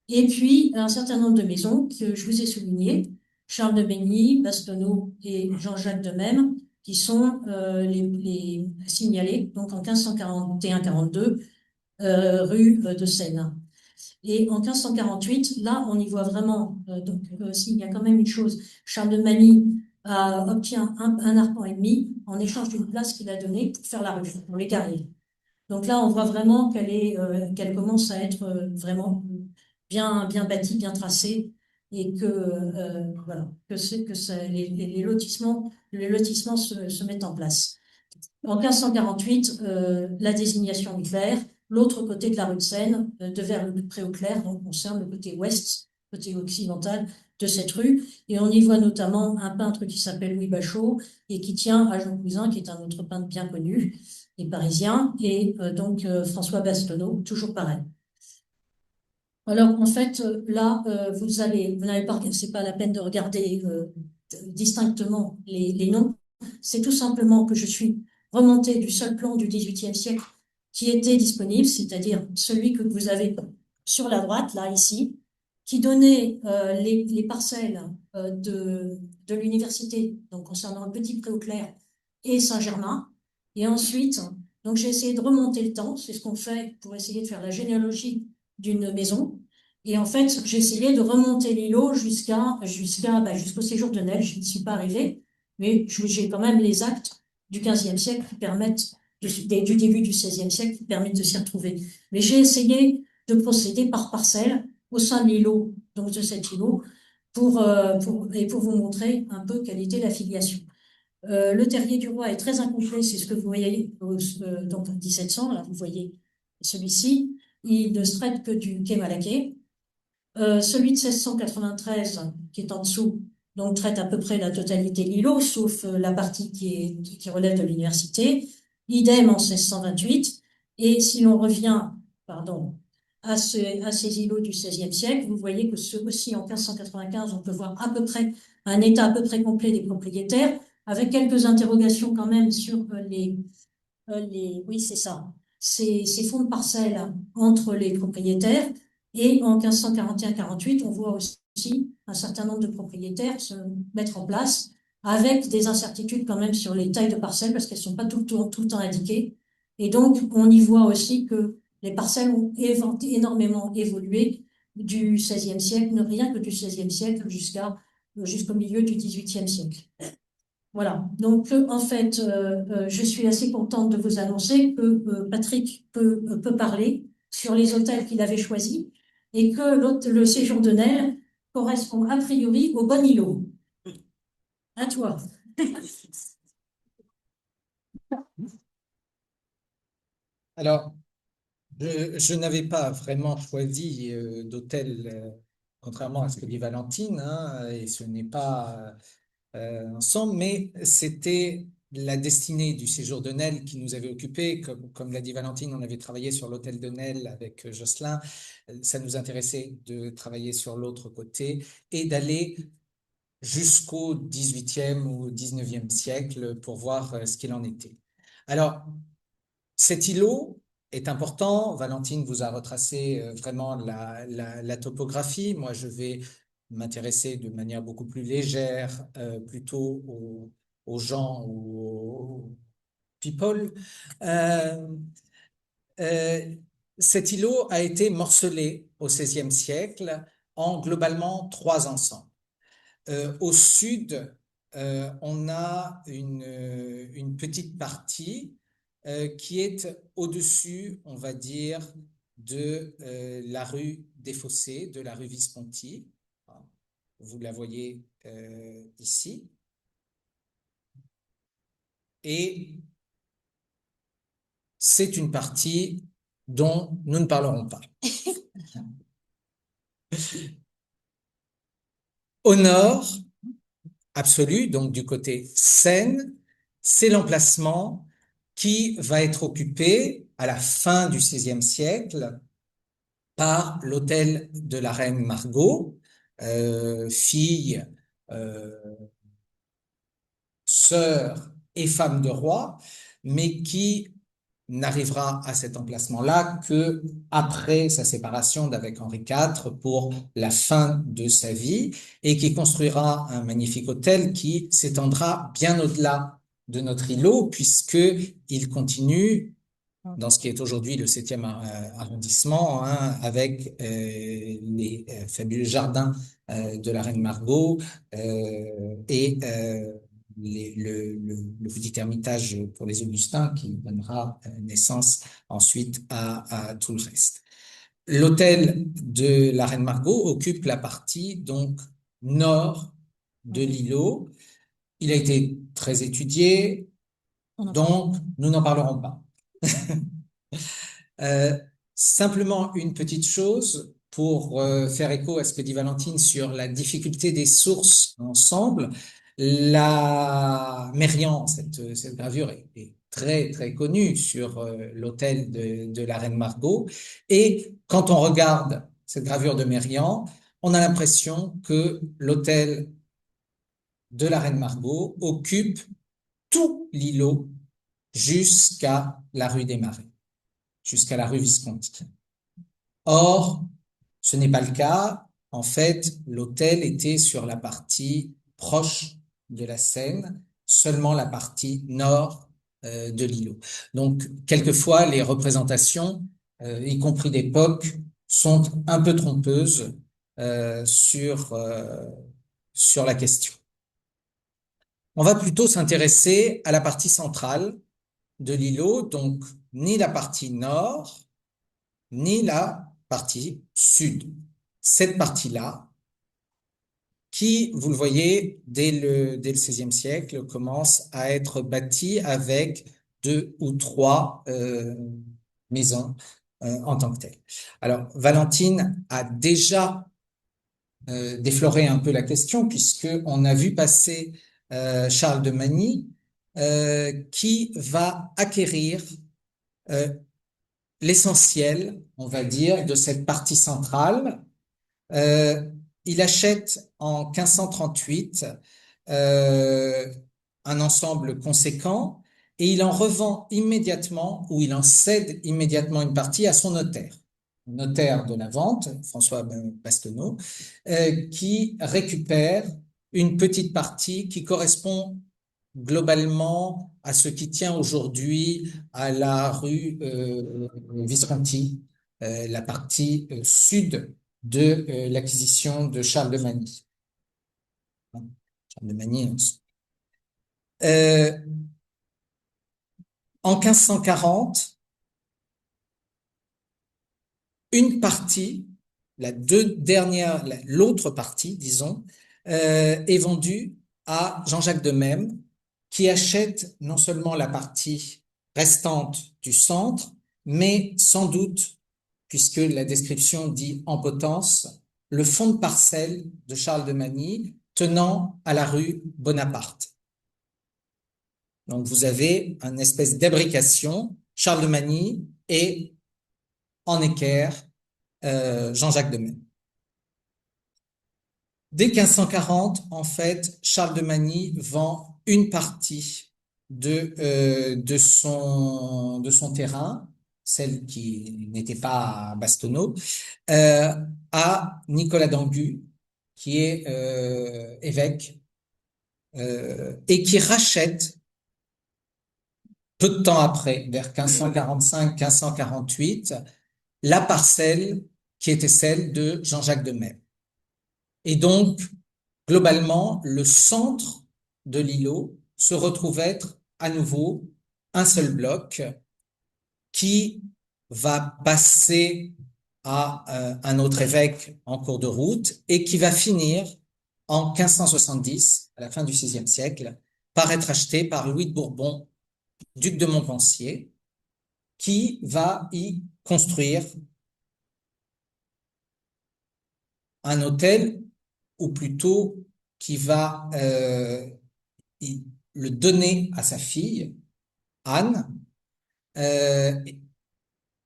et puis un certain nombre de maisons que je vous ai soulignées, Charles de Maigny, Bastonneau et Jean-Jacques de Même, qui sont les signalés donc en 1541-42 rue de Seine. Et en 1548, là, on y voit vraiment, s'il y a quand même une chose, Charles de Magny obtient un arpent et demi en échange d'une place qu'il a donnée pour faire la rue, pour les carrières. Donc là, on voit vraiment qu'elle commence à être vraiment bien bâtie, bien tracée, et que voilà, les lotissements se mettent en place. En 1548, la désignation du clerc, l'autre côté de la rue de Seine, de vers le Pré-aux-Clercs, donc concerne le côté ouest, côté occidental de cette rue, et on y voit notamment un peintre qui s'appelle Louis Bachot et qui tient à Jean Cousin, qui est un autre peintre bien connu et parisien, et donc François Bastonneau, toujours pareil. Alors en fait, là, vous n'avez pas, c'est pas la peine de regarder distinctement les noms. C'est tout simplement que je suis remontée du seul plan du XVIIIe siècle qui était disponible, c'est-à-dire celui que vous avez sur la droite, là, ici, qui donnait les parcelles de l'université, donc concernant le Petit Pré-aux-Clercs et Saint-Germain. Et ensuite, donc j'ai essayé de remonter le temps, c'est ce qu'on fait pour essayer de faire la généalogie d'une maison. Et en fait, j'ai essayé de remonter l'îlot jusqu'au séjour de Nesle. Je n'y suis pas arrivée, mais j'ai quand même les actes du XVe siècle qui permettent, du début du XVIe siècle qui permettent de s'y retrouver. Mais j'ai essayé de procéder par parcelle au sein de l'îlot, donc de cet îlot, pour vous montrer un peu quelle était la filiation. Le terrier du roi est très incomplet, c'est ce que vous voyez donc 1700, là vous voyez celui-ci, il ne se traite que du quai Malaquais. Celui de 1693, qui est en dessous, donc traite à peu près la totalité de l'îlot, sauf la partie qui relève de l'université. Idem en 1628. Et si l'on revient, pardon, à ces îlots du XVIe siècle, vous voyez que ceux aussi en 1595, on peut voir à peu près un état à peu près complet des propriétaires, avec quelques interrogations quand même sur oui, c'est ça, ces fonds de parcelles entre les propriétaires. Et en 1541-48, on voit aussi un certain nombre de propriétaires se mettre en place avec des incertitudes quand même sur les tailles de parcelles parce qu'elles sont pas tout le temps indiquées. Et donc, on y voit aussi que les parcelles ont énormément évolué du XVIe siècle, rien que du XVIe siècle jusqu'au milieu du XVIIIe siècle. Voilà. Donc, en fait, je suis assez contente de vous annoncer que Patrick peut parler sur les hôtels qu'il avait choisis et que le séjour de Nel correspond a priori au bon îlot. À toi. Alors, je n'avais pas vraiment choisi d'hôtel, contrairement à ce que dit Valentine, hein, et ce n'est pas ensemble, mais c'était la destinée du séjour de Nel qui nous avait occupés. Comme l'a dit Valentine, on avait travaillé sur l'hôtel de Nel avec Jocelyn. Ça nous intéressait de travailler sur l'autre côté et d'aller jusqu'au XVIIIe ou XIXe siècle pour voir ce qu'il en était. Alors, cet îlot est important. Valentine vous a retracé vraiment la topographie. Moi, je vais m'intéresser de manière beaucoup plus légère, plutôt aux gens ou aux people. Euh, euh, Cet îlot a été morcelé au XVIe siècle en globalement trois ensembles. Au sud, on a une petite partie qui est au-dessus, on va dire, de la rue des Fossés, de la rue Visconti. Vous la voyez ici. Et c'est une partie dont nous ne parlerons pas. Au nord, absolu, donc du côté Seine, c'est l'emplacement qui va être occupé à la fin du XVIe siècle par l'hôtel de la reine Margot, fille, euh, sœur et femme de roi, mais qui n'arrivera à cet emplacement-là que après sa séparation d'avec Henri IV pour la fin de sa vie et qui construira un magnifique hôtel qui s'étendra bien au-delà de notre îlot puisque il continue dans ce qui est aujourd'hui le 7e arrondissement, hein, avec les fabuleux jardins de la Reine Margot et le petit ermitage pour les Augustins qui donnera naissance ensuite à tout le reste. L'hôtel de la Reine Margot occupe la partie donc nord de l'îlot. Il a été très étudié, donc nous n'en parlerons pas. Euh, Simplement une petite chose pour faire écho à ce que dit Valentine sur la difficulté des sources ensemble. La Mérian, cette gravure est très très connue sur l'autel de la reine Margot. Et quand on regarde cette gravure de Mérian, on a l'impression que l'autel de la reine Margot occupe tout l'îlot jusqu'à la rue des Marais, jusqu'à la rue Visconti. Or, ce n'est pas le cas. En fait, l'hôtel était sur la partie proche de la Seine, seulement la partie nord de l'îlot. Donc, quelquefois, les représentations, y compris d'époque, sont un peu trompeuses sur la question. On va plutôt s'intéresser à la partie centrale de l'îlot, donc ni la partie nord, ni la partie sud. Cette partie-là, qui, vous le voyez, dès le XVIe siècle, commence à être bâti avec 2 ou 3 maisons en tant que telles. Alors, Valentine a déjà défloré un peu la question, puisque on a vu passer Charles de Magny, qui va acquérir euh, l'essentiel, on va dire, de cette partie centrale. Euh, il achète en 1538 euh, un ensemble conséquent et il en revend immédiatement ou il en cède immédiatement une partie à son notaire. Notaire de la vente, François Basteneau, qui récupère une petite partie qui correspond globalement à ce qui tient aujourd'hui à la rue Visconti, la partie sud de l'acquisition de Charles de Magny. Charles de Magny. Euh, En 1540, une partie, l'autre partie, disons, est vendue à Jean-Jacques de Mesmes, qui achète non seulement la partie restante du centre, mais sans doute, puisque la description dit en potence, le fond de parcelle de Charles de Magny tenant à la rue Bonaparte. Donc vous avez une espèce d'imbrication, Charles de Magny et en équerre Jean-Jacques de Mesmes. Dès 1540, en fait, Charles de Magny vend une partie de son terrain, celle qui n'était pas à Basteneau, euh, à Nicolas d'Angus, qui est évêque, et qui rachète peu de temps après, vers 1545-1548, la parcelle qui était celle de Jean-Jacques de Mesmes. Et donc, globalement, le centre de l'îlot se retrouve être à nouveau un seul bloc qui va passer à un autre évêque en cours de route et qui va finir en 1570, à la fin du XVIe siècle, par être acheté par Louis de Bourbon, duc de Montpensier, qui va y construire un hôtel, ou plutôt qui va le donner à sa fille, Anne, euh,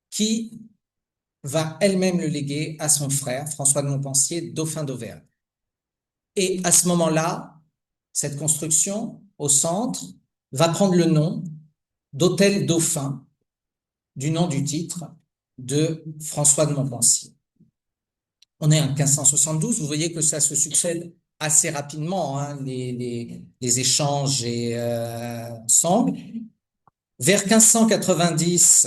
qui va elle-même le léguer à son frère, François de Montpensier, dauphin d'Auvergne. Et à ce moment-là, cette construction, au centre, va prendre le nom d'hôtel Dauphin, du nom du titre de François de Montpensier. On est en 1572, vous voyez que ça se succède assez rapidement, hein, les échanges et ensemble. Vers 1590,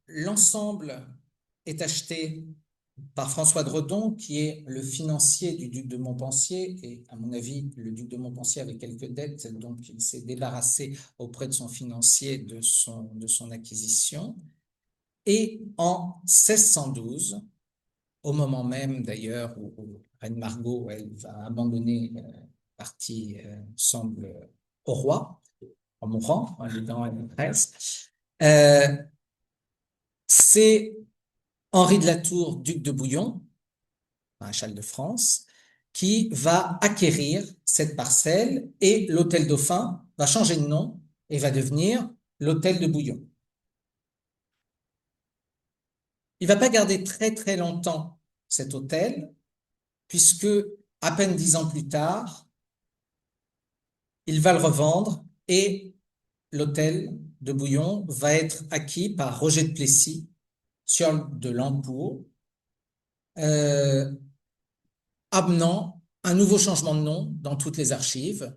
l'ensemble est acheté par François de Redon, qui est le financier du duc de Montpensier, et à mon avis, le duc de Montpensier avait quelques dettes, donc il s'est débarrassé auprès de son financier de son acquisition. Et en 1612, au moment même d'ailleurs où Reine Margot, elle va abandonner partie, semble, au roi, en mourant, en léguant à la presse, c'est Henri de la Tour, duc de Bouillon, maréchal de France, qui va acquérir cette parcelle et l'hôtel Dauphin va changer de nom et va devenir l'hôtel de Bouillon. Il va pas garder très très longtemps cet hôtel, puisque à peine 10 ans plus tard, il va le revendre et l'hôtel de Bouillon va être acquis par Roger de Plessis, sieur de Lampour, amenant un nouveau changement de nom dans toutes les archives,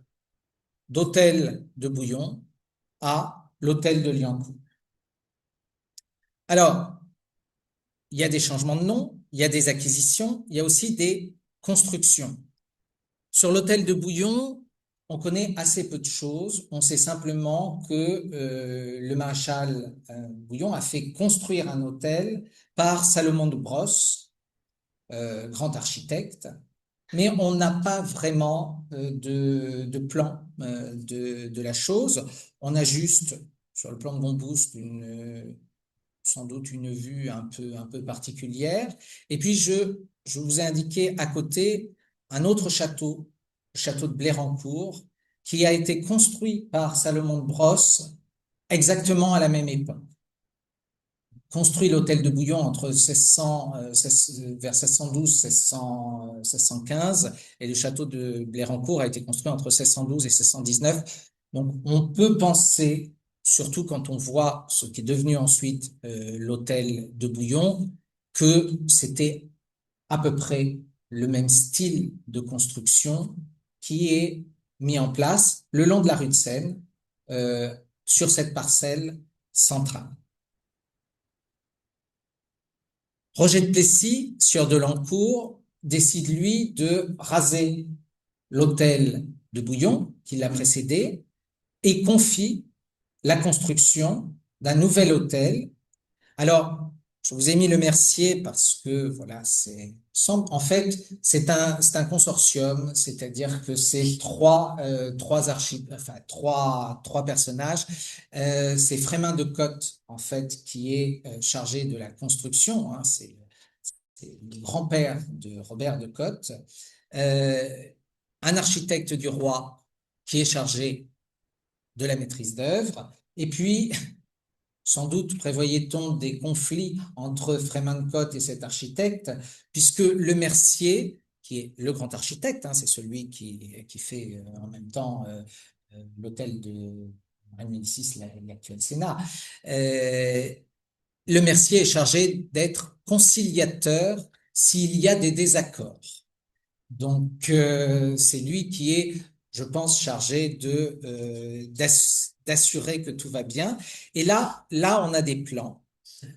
d'hôtel de Bouillon à l'hôtel de Liancourt. Alors, il y a des changements de nom, il y a des acquisitions, il y a aussi des constructions. Sur l'hôtel de Bouillon, on connaît assez peu de choses. On sait simplement que le maréchal Bouillon a fait construire un hôtel par Salomon de Brosse, grand architecte, mais on n'a pas vraiment de plan de la chose. On a juste, sur le plan de Gomboust, sans doute une vue un peu particulière. Et puis, je vous ai indiqué à côté un autre château, le château de Blérancourt, qui a été construit par Salomon de Brosse exactement à la même époque. Construit l'hôtel de Bouillon entre 1600, vers 1612 1615, et le château de Blérancourt a été construit entre 1612 et 1619. Donc, on peut penser, surtout quand on voit ce qui est devenu ensuite l'hôtel de Bouillon, que c'était à peu près le même style de construction qui est mis en place le long de la rue de Seine, euh, sur cette parcelle centrale. Roger de Plessis, sieur de Lancourt, décide, lui, de raser l'hôtel de Bouillon, qui l'a précédé, et confie la construction d'un nouvel hôtel. Alors, je vous ai mis le Mercier parce que, voilà, en fait, c'est un consortium, c'est-à-dire que c'est trois personnages. C'est Frémin de Cotte, en fait, qui est chargé de la construction, hein, c'est le grand-père de Robert de Cotte, euh, un architecte du roi qui est chargé de la maîtrise d'œuvre, et puis sans doute prévoyait-on des conflits entre Frémin de Cotte et cet architecte, puisque le Mercier, qui est le grand architecte, hein, c'est celui qui fait en même temps l'hôtel de Médicis, l'actuel Sénat, le Mercier est chargé d'être conciliateur s'il y a des désaccords. Donc, c'est lui qui est, je pense, chargé d'assurer que tout va bien. Et là, on a des plans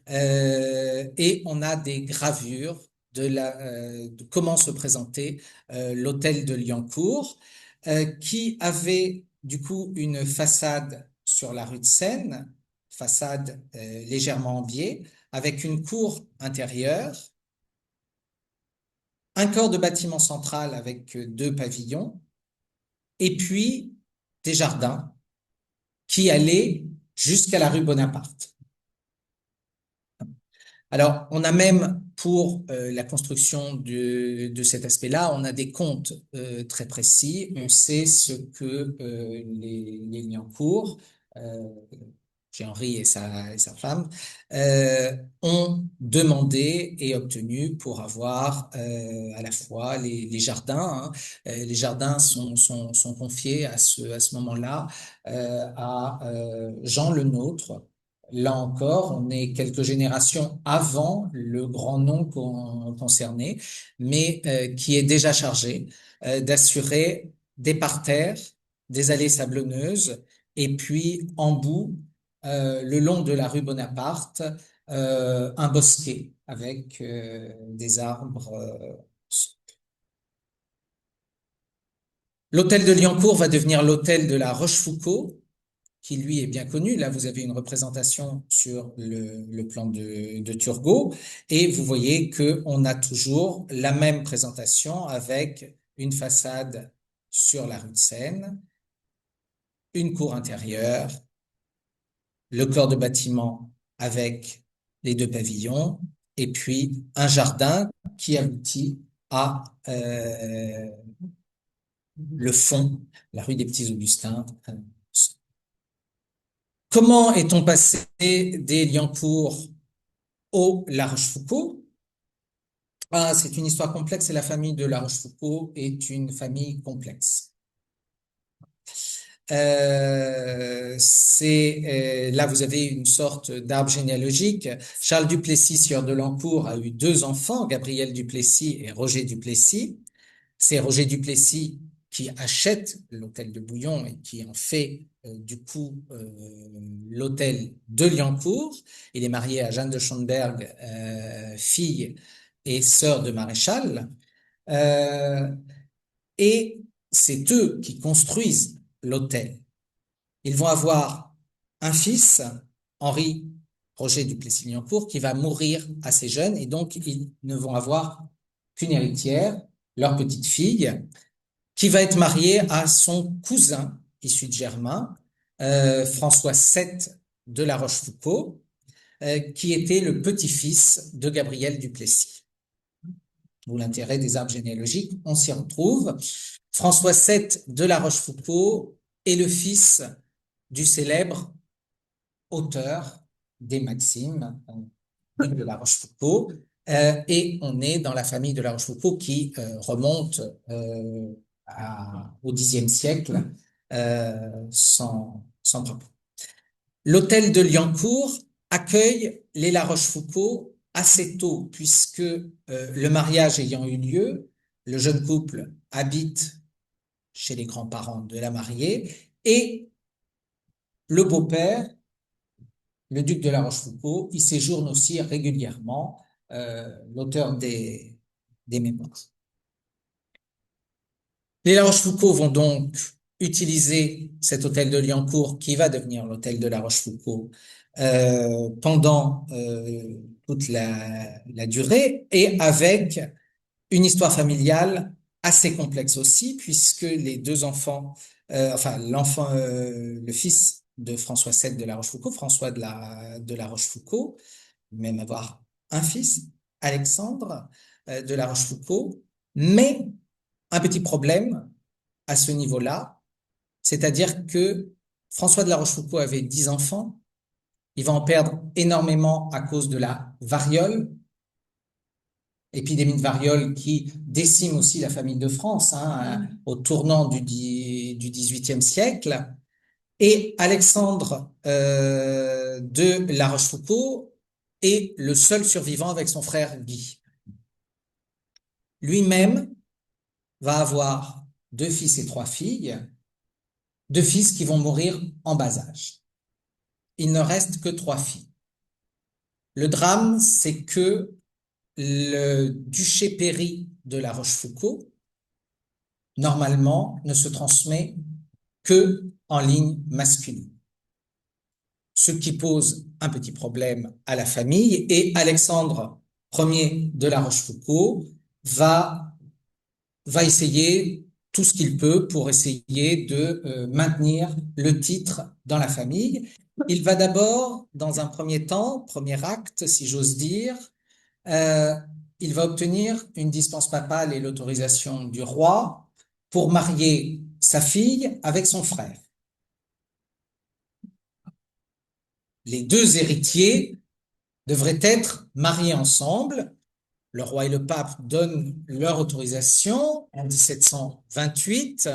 et on a des gravures de comment se présentait l'hôtel de Liancourt, qui avait du coup une façade sur la rue de Seine, façade légèrement en biais, avec une cour intérieure, un corps de bâtiment central avec deux pavillons, et puis des jardins qui allaient jusqu'à la rue Bonaparte. Alors, on a même, pour la construction de cet aspect-là, on a des comptes très précis. On sait ce que les Liancourt, euh, Henri et sa femme, ont demandé et obtenu pour avoir à la fois les jardins. Hein. Les jardins sont confiés à ce moment-là à Jean Le Nôtre. Là encore, on est quelques générations avant le grand nom concerné, mais qui est déjà chargé d'assurer des parterres, des allées sablonneuses, et puis en bout, le long de la rue Bonaparte, un bosquet avec des arbres. L'hôtel de Liancourt va devenir l'hôtel de la Rochefoucauld, qui lui est bien connu. Là, vous avez une représentation sur le plan de Turgot, et vous voyez que on a toujours la même présentation avec une façade sur la rue de Seine, une cour intérieure, le corps de bâtiment avec les deux pavillons, et puis un jardin qui aboutit à le fond, la rue des Petits-Augustins. Comment est-on passé des Liancourt au La Rochefoucauld? Ah, c'est une histoire complexe et la famille de La Rochefoucauld est une famille complexe. Là, vous avez une sorte d'arbre généalogique. Charles Duplessis, sieur de Lancourt, a eu deux enfants, Gabriel Duplessis et Roger Duplessis. C'est Roger Duplessis qui achète l'hôtel de Bouillon et qui en fait du coup l'hôtel de Liancourt. Il est marié à Jeanne de Schonberg, fille et sœur de maréchal. Et c'est eux qui construisent l'hôtel. Ils vont avoir un fils, Henri Roger Duplessis-Liancourt, qui va mourir assez jeune, et donc ils ne vont avoir qu'une héritière, leur petite fille, qui va être mariée à son cousin issu de Germain, François VII de La Rochefoucauld, qui était le petit-fils de Gabriel Duplessis. D'où l'intérêt des arbres généalogiques, on s'y retrouve. François VII de La Rochefoucauld est le fils du célèbre auteur des Maximes de La Rochefoucauld, et on est dans la famille de La Rochefoucauld qui remonte au Xe siècle sans propos. L'hôtel de Liancourt accueille les La Rochefoucauld assez tôt, puisque le mariage ayant eu lieu, le jeune couple habite chez les grands-parents de la mariée, et le beau-père, le duc de La Rochefoucauld, y séjourne aussi régulièrement, l'auteur des mémoires. Les La Rochefoucauld vont donc utiliser cet hôtel de Liancourt, qui va devenir l'hôtel de La Rochefoucauld, pendant toute la durée, et avec une histoire familiale assez complexe aussi, puisque les deux enfants, le fils de François VII de La Rochefoucauld, François de la Rochefoucauld, même avoir un fils, Alexandre de La Rochefoucauld, mais un petit problème à ce niveau-là, c'est-à-dire que François de La Rochefoucauld avait 10 enfants, il va en perdre énormément à cause de la variole, épidémie de variole qui décime aussi la famille de France, au tournant du XVIIIe siècle. Et Alexandre de La Rochefoucauld est le seul survivant avec son frère Guy. Lui-même va avoir 2 fils et 3 filles, 2 fils qui vont mourir en bas âge. Il ne reste que 3 filles. Le drame, c'est que le duché Péry de La Rochefoucauld, normalement, ne se transmet que en ligne masculine. Ce qui pose un petit problème à la famille, et Alexandre Ier de La Rochefoucauld va essayer tout ce qu'il peut pour essayer de maintenir le titre dans la famille. Il va d'abord, dans un premier temps, premier acte, si j'ose dire, il va obtenir une dispense papale et l'autorisation du roi pour marier sa fille avec son frère. Les 2 héritiers devraient être mariés ensemble. Le roi et le pape donnent leur autorisation en 1728,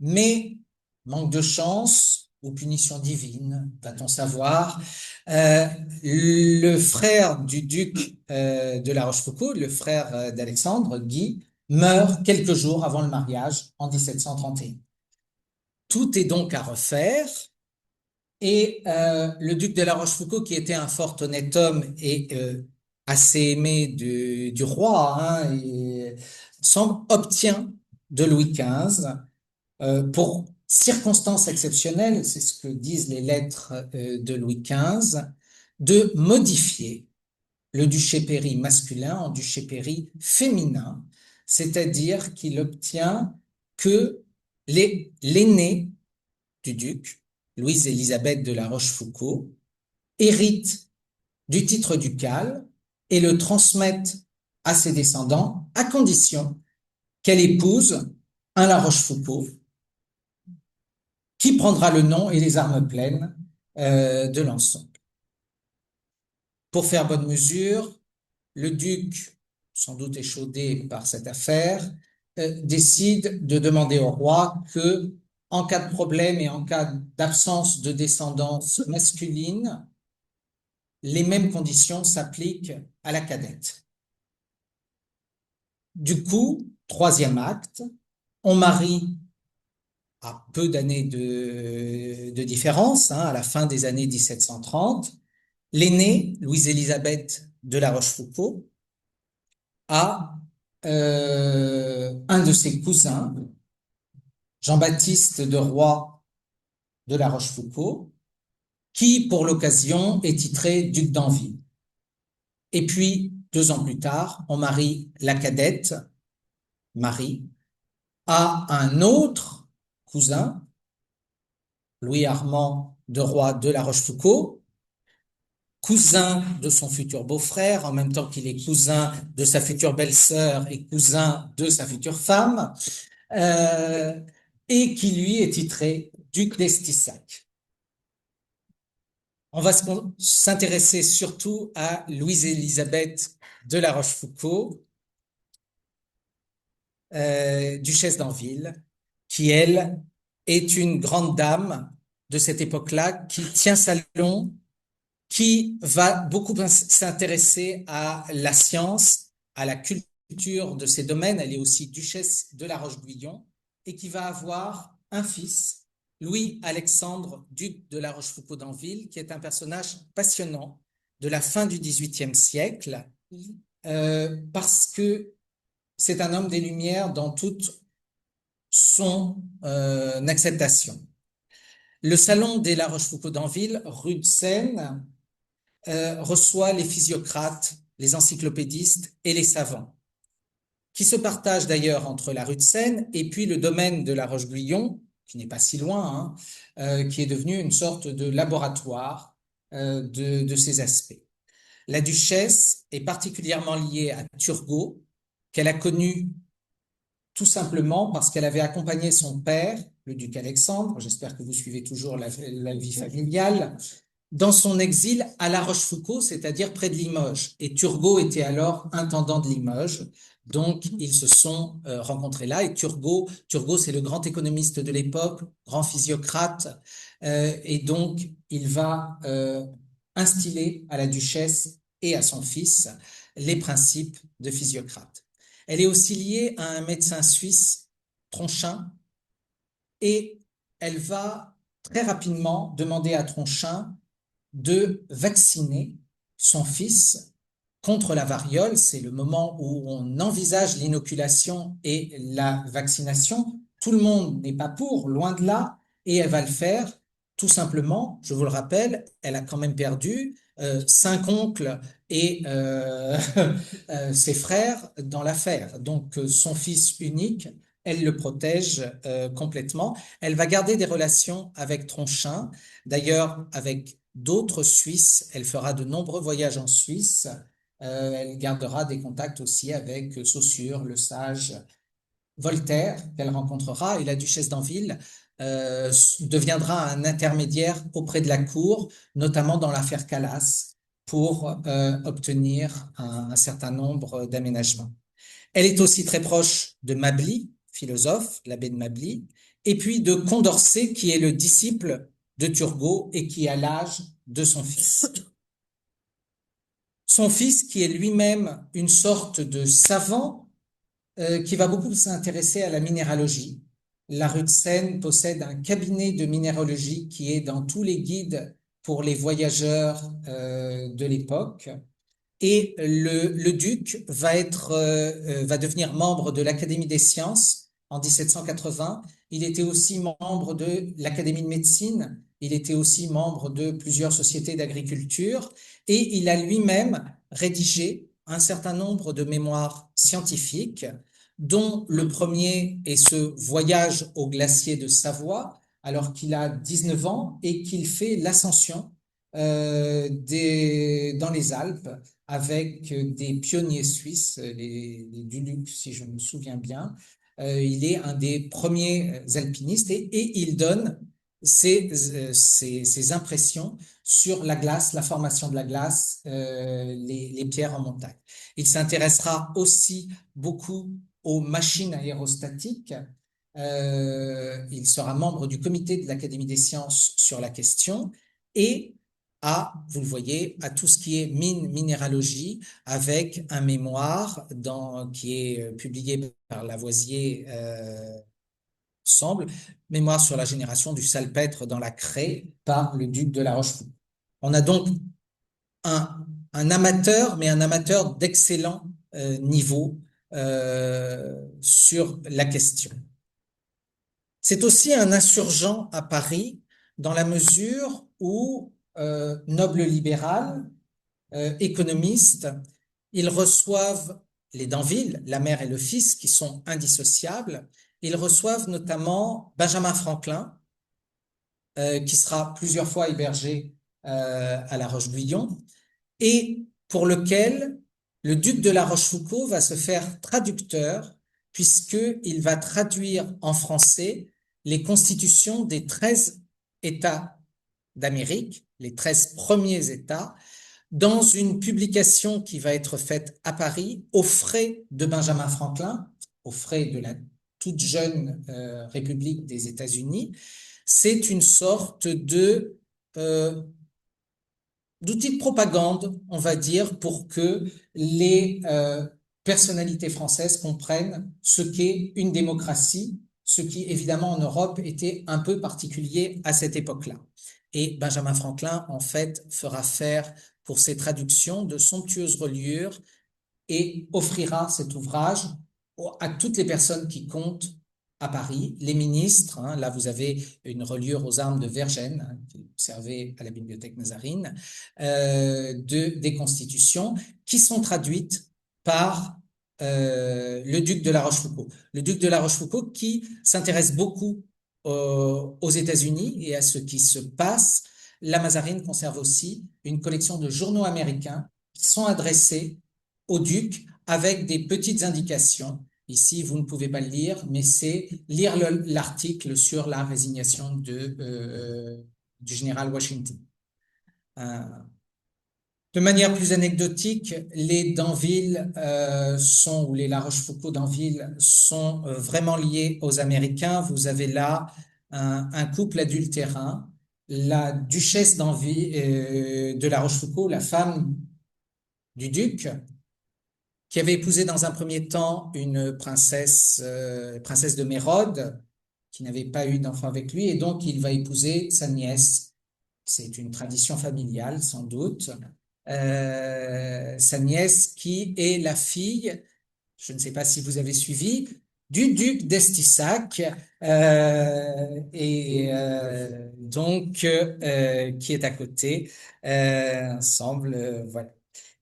mais manque de chance ou punition divine, va-t-on savoir, le frère du duc de La Rochefoucauld, le frère d'Alexandre, Guy, meurt quelques jours avant le mariage en 1731. Tout est donc à refaire, et le duc de La Rochefoucauld, qui était un fort honnête homme et assez aimé du roi, obtient de Louis XV, pour circonstances exceptionnelles, c'est ce que disent les lettres de Louis XV, de modifier le duché Péry masculin en duché Péry féminin, c'est-à-dire qu'il obtient que l'aîné du duc, Louise-Élisabeth de La Rochefoucauld, hérite du titre ducal et le transmette à ses descendants à condition qu'elle épouse un La Rochefoucauld qui prendra le nom et les armes pleines de l'ensemble. Pour faire bonne mesure, le duc, sans doute échaudé par cette affaire, décide de demander au roi que, en cas de problème et en cas d'absence de descendance masculine, les mêmes conditions s'appliquent à la cadette. Du coup, 3e acte, on marie à peu d'années de différence, à la fin des années 1730, l'aînée, Louise-Élisabeth de La Rochefoucauld, a un de ses cousins, Jean-Baptiste de Roy de La Rochefoucauld, qui, pour l'occasion, est titré duc d'Envie. Et puis, 2 ans plus tard, on marie la cadette, Marie, a un autre cousin, Louis Armand de Roy de La Rochefoucauld, cousin de son futur beau-frère, en même temps qu'il est cousin de sa future belle-sœur et cousin de sa future femme, euh, et qui lui est titré duc d'Estissac. On va s'intéresser surtout à Louise-Élisabeth de La Rochefoucauld, duchesse d'Anville, qui, elle, est une grande dame de cette époque-là, qui tient salon, qui va beaucoup s'intéresser à la science, à la culture de ces domaines. Elle est aussi duchesse de la Roche-Guyon et qui va avoir un fils, Louis-Alexandre, duc de la Rochefoucauld d'Anville, qui est un personnage passionnant de la fin du XVIIIe siècle, parce que c'est un homme des Lumières dans toute son acceptation. Le salon des La Rochefoucauld d'Anville, rue de Seine, reçoit les physiocrates, les encyclopédistes et les savants, qui se partagent d'ailleurs entre la rue de Seine et puis le domaine de la Roche-Guyon, qui n'est pas si loin, qui est devenu une sorte de laboratoire de ces aspects. La duchesse est particulièrement liée à Turgot, qu'elle a connu tout simplement parce qu'elle avait accompagné son père, le duc Alexandre, j'espère que vous suivez toujours la vie familiale, dans son exil à La Rochefoucauld, c'est-à-dire près de Limoges. Et Turgot était alors intendant de Limoges, donc ils se sont rencontrés là. Et Turgot, c'est le grand économiste de l'époque, grand physiocrate, et donc il va instiller à la duchesse et à son fils les principes de physiocrate. Elle est aussi liée à un médecin suisse, Tronchin, et elle va très rapidement demander à Tronchin de vacciner son fils contre la variole. C'est le moment où on envisage l'inoculation et la vaccination. Tout le monde n'est pas pour, loin de là, et elle va le faire tout simplement. Je vous le rappelle, elle a quand même perdu 5 oncles et ses frères dans l'affaire. Donc son fils unique, elle le protège complètement. Elle va garder des relations avec Tronchin, d'ailleurs avec d'autres Suisses. Elle fera de nombreux voyages en Suisse. Elle gardera des contacts aussi avec Saussure, Le Sage, Voltaire, qu'elle rencontrera, et la duchesse d'Anville deviendra un intermédiaire auprès de la cour, notamment dans l'affaire Calas, pour obtenir un certain nombre d'aménagements. Elle est aussi très proche de Mably, philosophe, l'abbé de Mably, et puis de Condorcet, qui est le disciple de Turgot et qui a l'âge de son fils. Son fils, qui est lui-même une sorte de savant, qui va beaucoup s'intéresser à la minéralogie. La rue de Seine possède un cabinet de minéralogie qui est dans tous les guides pour les voyageurs de l'époque. Et le duc va devenir membre de l'Académie des sciences en 1780. Il était aussi membre de l'Académie de médecine. Il était aussi membre de plusieurs sociétés d'agriculture. Et il a lui-même rédigé un certain nombre de mémoires scientifiques, dont le premier est ce voyage au glacier de Savoie, alors qu'il a 19 ans et qu'il fait l'ascension dans les Alpes avec des pionniers suisses, les Duluc, si je me souviens bien. Il est un des premiers alpinistes et il donne ses impressions sur la glace, la formation de la glace, les pierres en montagne. Il s'intéressera aussi beaucoup aux machines aérostatiques. Il sera membre du comité de l'Académie des sciences sur la question et vous le voyez, à tout ce qui est minéralogie, avec un mémoire qui est publié par Lavoisier, semble, mémoire sur la génération du salpêtre dans la craie par le duc de la Rochefoucauld. On a donc un amateur, mais un amateur d'excellent niveau sur la question. C'est aussi un insurgent à Paris dans la mesure où noble libéral, économiste, ils reçoivent les Danville, la mère et le fils, qui sont indissociables. Ils reçoivent notamment Benjamin Franklin, qui sera plusieurs fois hébergé à La Roche-Guyon, et pour lequel le duc de La Rochefoucauld va se faire traducteur, puisqu'il va traduire en français les constitutions des 13 États d'Amérique, les 13 premiers États, dans une publication qui va être faite à Paris aux frais de Benjamin Franklin, aux frais de la toute jeune République des États-Unis. C'est une sorte d'outil de propagande, on va dire, pour que les personnalités françaises comprennent ce qu'est une démocratie, ce qui, évidemment, en Europe, était un peu particulier à cette époque-là. Et Benjamin Franklin, en fait, fera faire pour ses traductions de somptueuses reliures et offrira cet ouvrage à toutes les personnes qui comptent à Paris, les ministres. Là, vous avez une reliure aux armes de Vergennes, qui est observée à la Bibliothèque Mazarine, des constitutions qui sont traduites par le duc de La Rochefoucauld. Le duc de La Rochefoucauld qui s'intéresse beaucoup aux États-Unis et à ce qui se passe. La Mazarine conserve aussi une collection de journaux américains qui sont adressés au duc avec des petites indications. Ici, vous ne pouvez pas le lire, mais c'est lire l'article sur la résignation du général Washington. De manière plus anecdotique, les Danville ou les La Rochefoucauld Danville sont vraiment liés aux Américains. Vous avez là un couple adultérin, la duchesse Danville de La Rochefoucauld, la femme du duc, qui avait épousé dans un premier temps une princesse de Mérode, qui n'avait pas eu d'enfant avec lui, et donc il va épouser sa nièce. C'est une tradition familiale, sans doute. Sa nièce qui est la fille, je ne sais pas si vous avez suivi, du duc d'Estissac, qui est à côté, ensemble, voilà.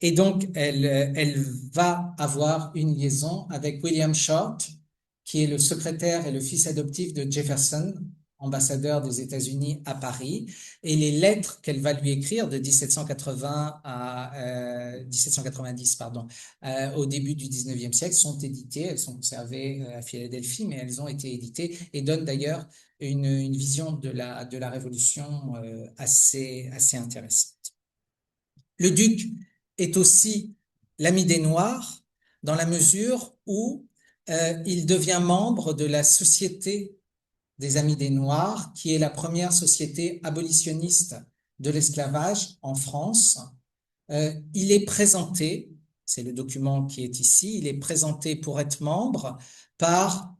Et donc, elle va avoir une liaison avec William Short, qui est le secrétaire et le fils adoptif de Jefferson, ambassadeur des États-Unis à Paris. Et les lettres qu'elle va lui écrire de 1780 à 1790, au début du 19e siècle, sont éditées. Elles sont conservées à Philadelphie, mais elles ont été éditées et donnent d'ailleurs une vision de la Révolution assez intéressante. Le duc est aussi l'ami des Noirs dans la mesure où il devient membre de la Société des Amis des Noirs, qui est la première société abolitionniste de l'esclavage en France. Il est présenté, c'est le document qui est ici, il est présenté pour être membre par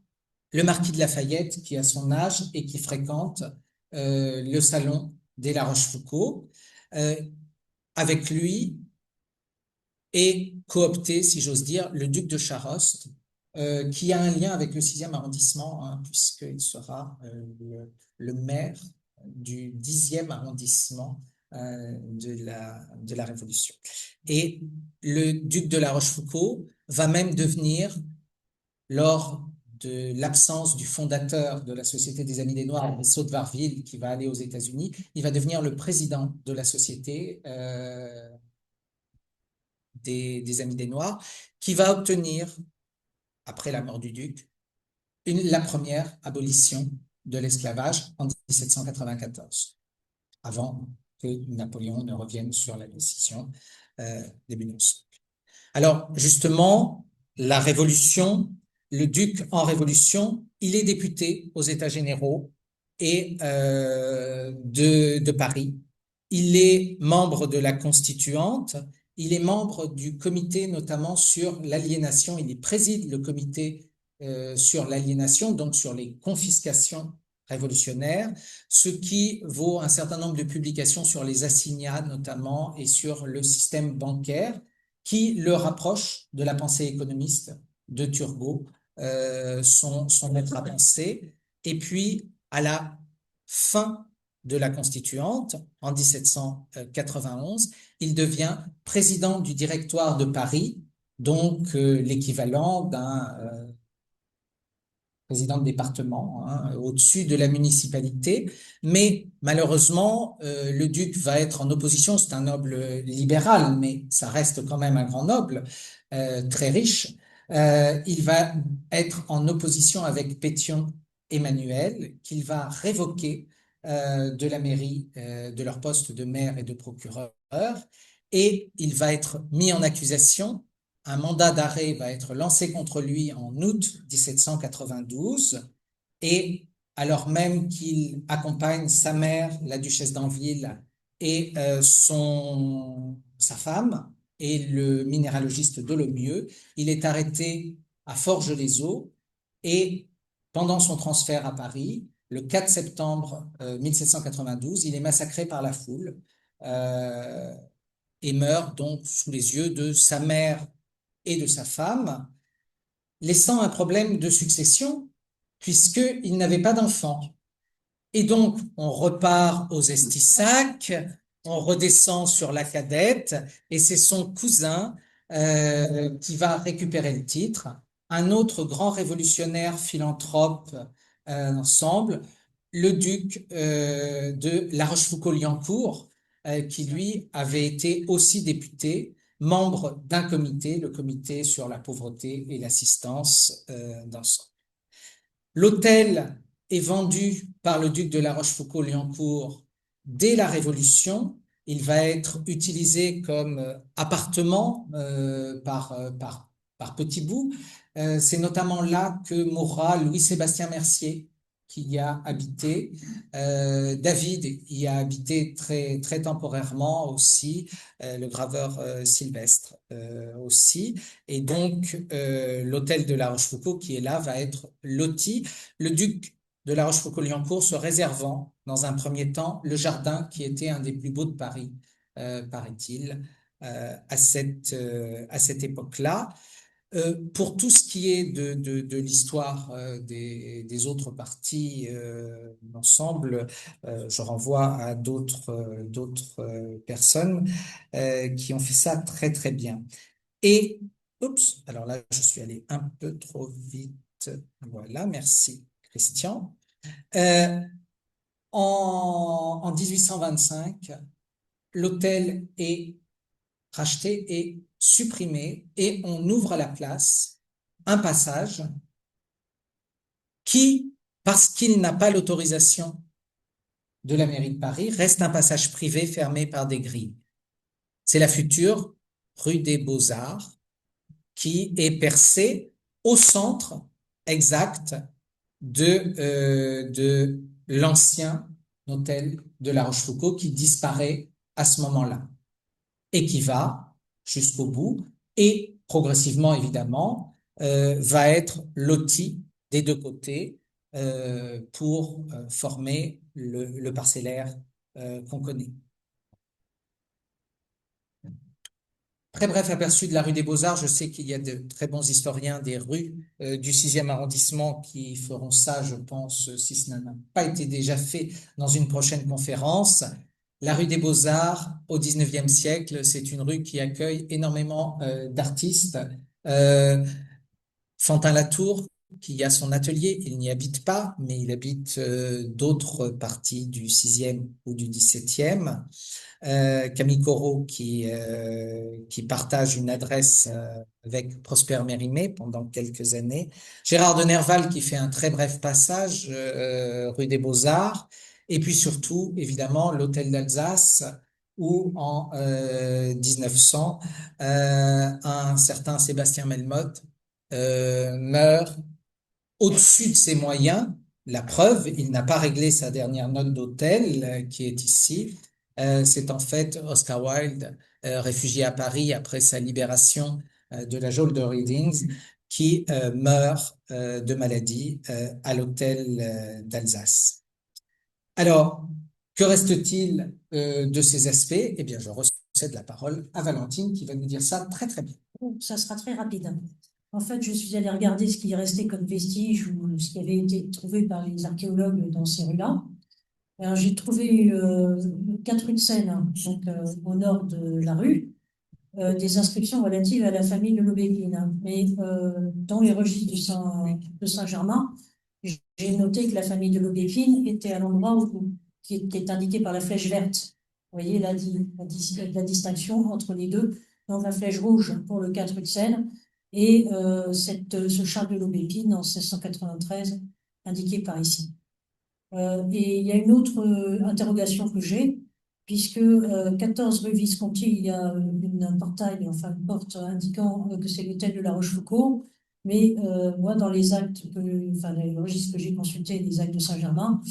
le marquis de Lafayette, qui a son âge et qui fréquente le salon des La Rochefoucauld. Avec lui est coopté, si j'ose dire, le duc de Charost, qui a un lien avec le 6e arrondissement, puisqu'il sera le maire du 10e arrondissement de la Révolution. Et le duc de La Rochefoucauld va même devenir, lors de l'absence du fondateur de la Société des Amis des Noirs, Rousseau de Varville, qui va aller aux États-Unis, il va devenir le président de la Société des Amis des Noirs, qui va obtenir, après la mort du duc, la première abolition de l'esclavage en 1794, avant que Napoléon ne revienne sur la décision début 1900. Alors, justement, la Révolution, le duc en Révolution, il est député aux États généraux et de Paris. Il est membre de la Constituante. Il est membre du comité notamment sur l'aliénation. Il préside le comité sur l'aliénation, donc sur les confiscations révolutionnaires, ce qui vaut un certain nombre de publications sur les assignats notamment et sur le système bancaire qui le rapproche de la pensée économiste de Turgot, son maître à penser. Et puis, à la fin de la Constituante, en 1791, il devient président du directoire de Paris, donc l'équivalent d'un président de département, hein, au-dessus de la municipalité. Mais malheureusement, le duc va être en opposition. C'est un noble libéral, mais ça reste quand même un grand noble, très riche. Il va être en opposition avec Pétion Emmanuel, qu'il va révoquer de la mairie, de leur poste de maire et de procureur. Et il va être mis en accusation. Un mandat d'arrêt va être lancé contre lui en août 1792 et alors même qu'il accompagne sa mère, la duchesse d'Anville, et sa femme et le minéralogiste Dolomieu, il est arrêté à Forges-les-Eaux et pendant son transfert à Paris, le 4 septembre 1792, il est massacré par la foule et meurt donc sous les yeux de sa mère et de sa femme, laissant un problème de succession puisqu'il n'avait pas d'enfant. Et donc, on repart aux Estissac, on redescend sur la cadette, et c'est son cousin qui va récupérer le titre. Un autre grand révolutionnaire philanthrope ensemble, le duc de La Rochefoucauld-Liancourt, qui lui avait été aussi député, membre d'un comité, le comité sur la pauvreté et l'assistance d'ensemble. L'hôtel est vendu par le duc de La Rochefoucauld-Liancourt dès la Révolution. Il va être utilisé comme appartement par petits bouts. C'est notamment là que mourra Louis-Sébastien Mercier, qui y a habité. David y a habité très, très temporairement aussi, le graveur Sylvestre aussi. Et donc, l'hôtel de La Rochefoucauld qui est là va être loti. Le duc de La Rochefoucauld-Liancourt se réservant, dans un premier temps, le jardin qui était un des plus beaux de Paris, paraît-il, à cette époque-là. Pour tout ce qui est de l'histoire des autres parties d'ensemble, je renvoie à d'autres personnes qui ont fait ça très très bien. Et, oups, alors là, je suis allé un peu trop vite. Voilà, merci Christian. Euh, en 1825, l'hôtel est racheté et supprimé et on ouvre à la place un passage qui, parce qu'il n'a pas l'autorisation de la mairie de Paris, reste un passage privé fermé par des grilles. C'est la future rue des Beaux-Arts qui est percée au centre exact de l'ancien hôtel de La Rochefoucauld qui disparaît à ce moment-là et qui va jusqu'au bout et progressivement, évidemment, va être loti des deux côtés pour former le parcellaire qu'on connaît. Très bref aperçu de la rue des Beaux-Arts. Je sais qu'il y a de très bons historiens des rues du 6e arrondissement qui feront ça, je pense, si ce n'a pas été déjà fait dans une prochaine conférence. La rue des Beaux-Arts, au 19e siècle, c'est une rue qui accueille énormément d'artistes. Fantin-Latour, qui a son atelier, il n'y habite pas, mais il habite d'autres parties du 6e ou du 17e. Camille Corot qui partage une adresse avec Prosper Mérimée pendant quelques années. Gérard de Nerval qui fait un très bref passage rue des Beaux-Arts. Et puis surtout, évidemment, l'Hôtel d'Alsace où en 1900, un certain Sébastien Melmoth meurt au-dessus de ses moyens. La preuve, il n'a pas réglé sa dernière note d'hôtel qui est ici. C'est en fait Oscar Wilde, réfugié à Paris après sa libération de la geôle de Readings, qui meurt de maladie à l'hôtel d'Alsace. Alors, que reste-t-il de ces aspects? Eh bien, je recède la parole à Valentine qui va nous dire ça très très bien. Ça sera très rapide. En fait, je suis allée regarder ce qui restait comme vestige ou ce qui avait été trouvé par les archéologues dans ces rues-là. Alors, j'ai trouvé 4 rues de Seine, donc au nord de la rue. des inscriptions relatives à la famille de Lobéguine, hein. Mais dans les registres de Saint-Germain, j'ai noté que la famille de Lobéguine était à l'endroit qui était indiqué par la flèche verte. Vous voyez la distinction entre les deux. Donc la flèche rouge pour le 4 rue de Seine et ce Charles de Lobéguine en 1693 indiqué par ici. Et il y a une autre interrogation que j'ai, puisque 14 rue Visconti, il y a une portail, enfin une porte indiquant que c'est l'hôtel de la Rochefoucauld, mais moi dans les actes, enfin les registres que j'ai consultés, les actes de Saint-Germain,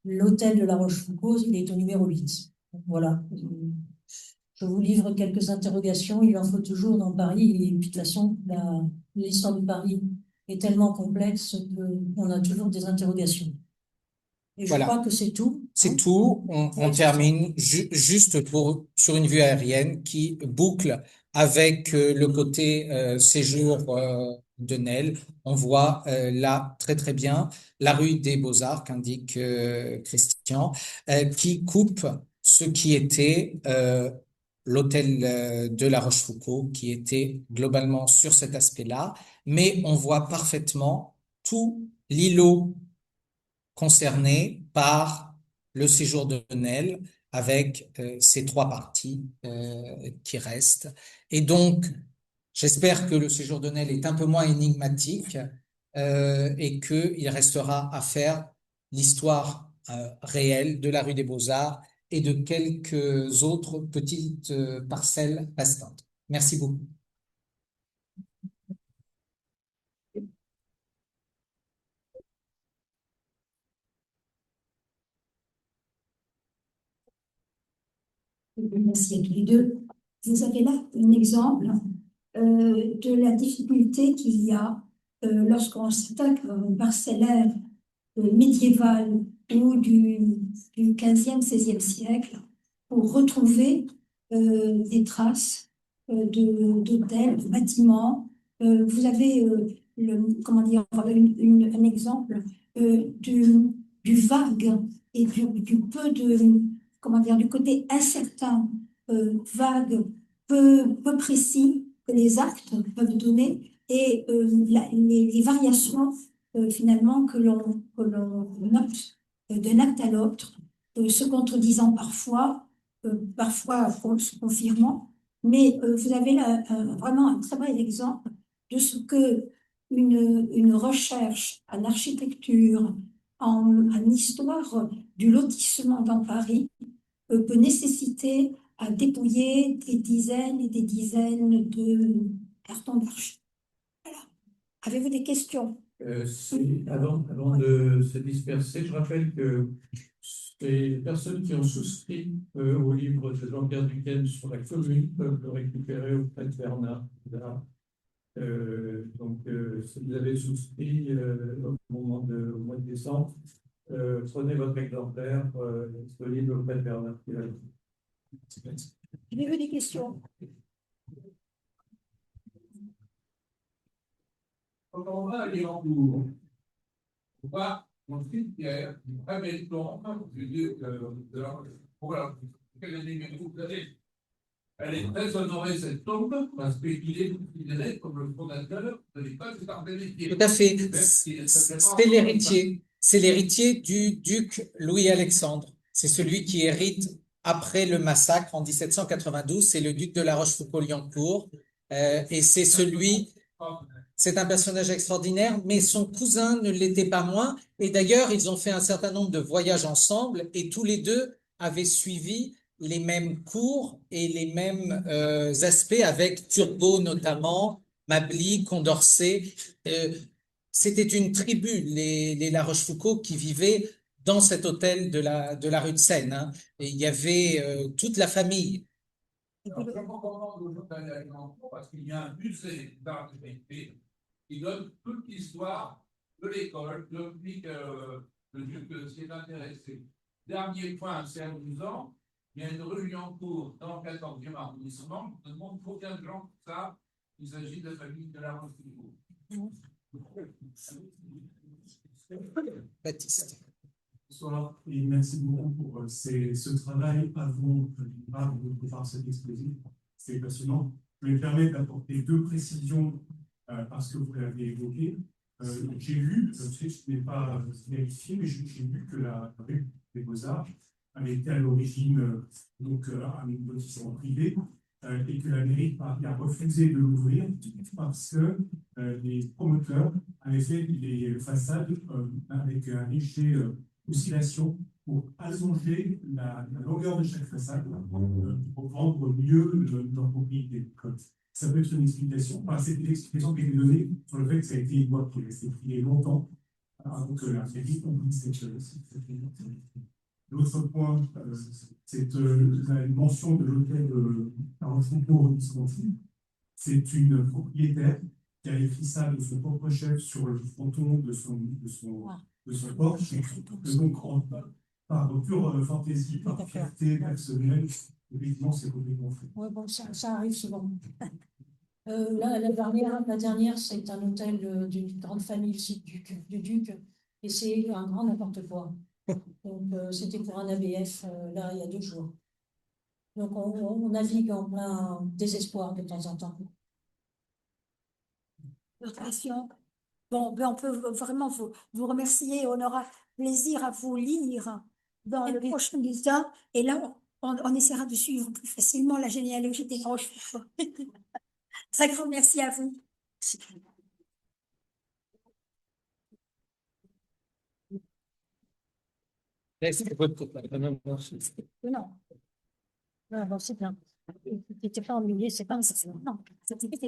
l'hôtel de la Rochefoucauld, il est au numéro 8. Donc, voilà. Je vous livre quelques interrogations, il en faut toujours dans Paris, et puis de toute façon, l'histoire de Paris est tellement complexe qu'on a toujours des interrogations. Et je Voilà. crois que c'est tout. C'est Hein. tout. On Oui. termine juste sur une vue aérienne qui boucle avec le côté séjour de Nesle. On voit là très très bien la rue des Beaux-Arts qu'indique Christian, qui coupe ce qui était l'hôtel de la Rochefoucauld, qui était globalement sur cet aspect-là, mais on voit parfaitement tout l'îlot concerné par le séjour de Nesle avec ces trois parties qui restent. Et donc, j'espère que le séjour de Nesle est un peu moins énigmatique et qu'il restera à faire l'histoire réelle de la rue des Beaux-Arts et de quelques autres petites parcelles restantes. Merci beaucoup. Merci à tous les deux. Vous avez là un exemple de la difficulté qu'il y a lorsqu'on s'attaque à un parcellaire médiéval ou du 15e, 16e siècle pour retrouver des traces d'hôtels, de bâtiments. Vous avez comment dire, un exemple du vague et du peu de, comment dire, du côté incertain, vague, peu précis que les actes peuvent donner et les variations finalement que l'on note d'un acte à l'autre, se contredisant parfois, parfois se confirmant, mais vous avez là vraiment un très bel exemple de ce que une recherche en architecture, en histoire du lotissement dans Paris peut nécessiter à dépouiller des dizaines et des dizaines de cartons d'archi. Voilà. Avez-vous des questions? Avant de se disperser, je rappelle que les personnes qui ont souscrit au livre de Jean-Pierre Duquesne sur la commune peuvent le récupérer auprès de Bernard. Si vous avez souscrit au mois de décembre, prenez votre exemplaire disponible auprès de Bernard. Avez-vous des questions? Quand on va aller en cours, on voit ensuite qu'il y a une très belle tombe de la quelle année vous avez. Elle est très honorée, cette tombe, parce qu'il est considéré comme le fondateur de l'école des arts et métiers. Tout à fait. C'est l'héritier. C'est l'héritier du duc Louis-Alexandre. C'est celui qui hérite après le massacre en 1792. C'est le duc de la Rochefoucauld-Liancourt. Et c'est un personnage extraordinaire, mais son cousin ne l'était pas moins. Et d'ailleurs, ils ont fait un certain nombre de voyages ensemble et tous les deux avaient suivi les mêmes cours et les mêmes aspects avec Turgot notamment, Mably, Condorcet. C'était une tribu, les La Rochefoucauld, qui vivaient dans cet hôtel de la rue de Seine. Hein. Et il y avait toute la famille. Alors, je recommande aux gens d'aller à Liancourt parce qu'il y a un musée d'art et métiers qui donne toute l'histoire de l'école depuis que le duc s'y est intéressé. Dernier point, c'est amusant, il y a une rue Liancourt dans le 14e arrondissement, on demande combien de gens savent qu'il s'agit de la famille de la Rochefoucauld. Baptiste. Bonsoir et merci beaucoup pour ce travail avant de préparer cette exposition. C'est passionnant. Je vais me permettre d'apporter deux précisions parce que vous l'avez évoqué. J'ai lu, je sais que ce n'est pas vérifié, mais j'ai lu que la rue des Beaux-Arts avait été à l'origine un établissement privé et que la mairie de Paris a refusé de l'ouvrir parce que les promoteurs avaient fait les façades avec un léger oscillation pour allonger la longueur de chaque façade pour vendre mieux leur propriété. Ça peut être une explication. Enfin, c'est une explication qui a été donnée sur le fait que ça a été une voie qui est restée privée longtemps avant que la mairie oublie cette L'autre point, c'est la mention de l'hôtel Argenco Visconti. C'est une propriétaire qui a écrit ça de son propre chef sur le fronton de son porche. Donc, par pure fantaisie, par fierté personnelle, évidemment, c'est complètement faux. Ouais, bon, ça arrive souvent. Là, la dernière, c'est un hôtel d'une grande famille, le site du Duc, et c'est un grand n'importe quoi. Donc, c'était pour un ABF, là, il y a 2 jours. Donc, on navigue en plein désespoir de temps en temps. D'autres questions? Bon, ben on peut vraiment vous remercier. On aura plaisir à vous lire dans le prochain bulletin. Et là, on essaiera de suivre plus facilement la généalogie des Rochefort. Très grand merci à vous. Non. Non, bon, c'est bien. Tu n'étais pas ennuyé, c'est pas ça. Non, c'était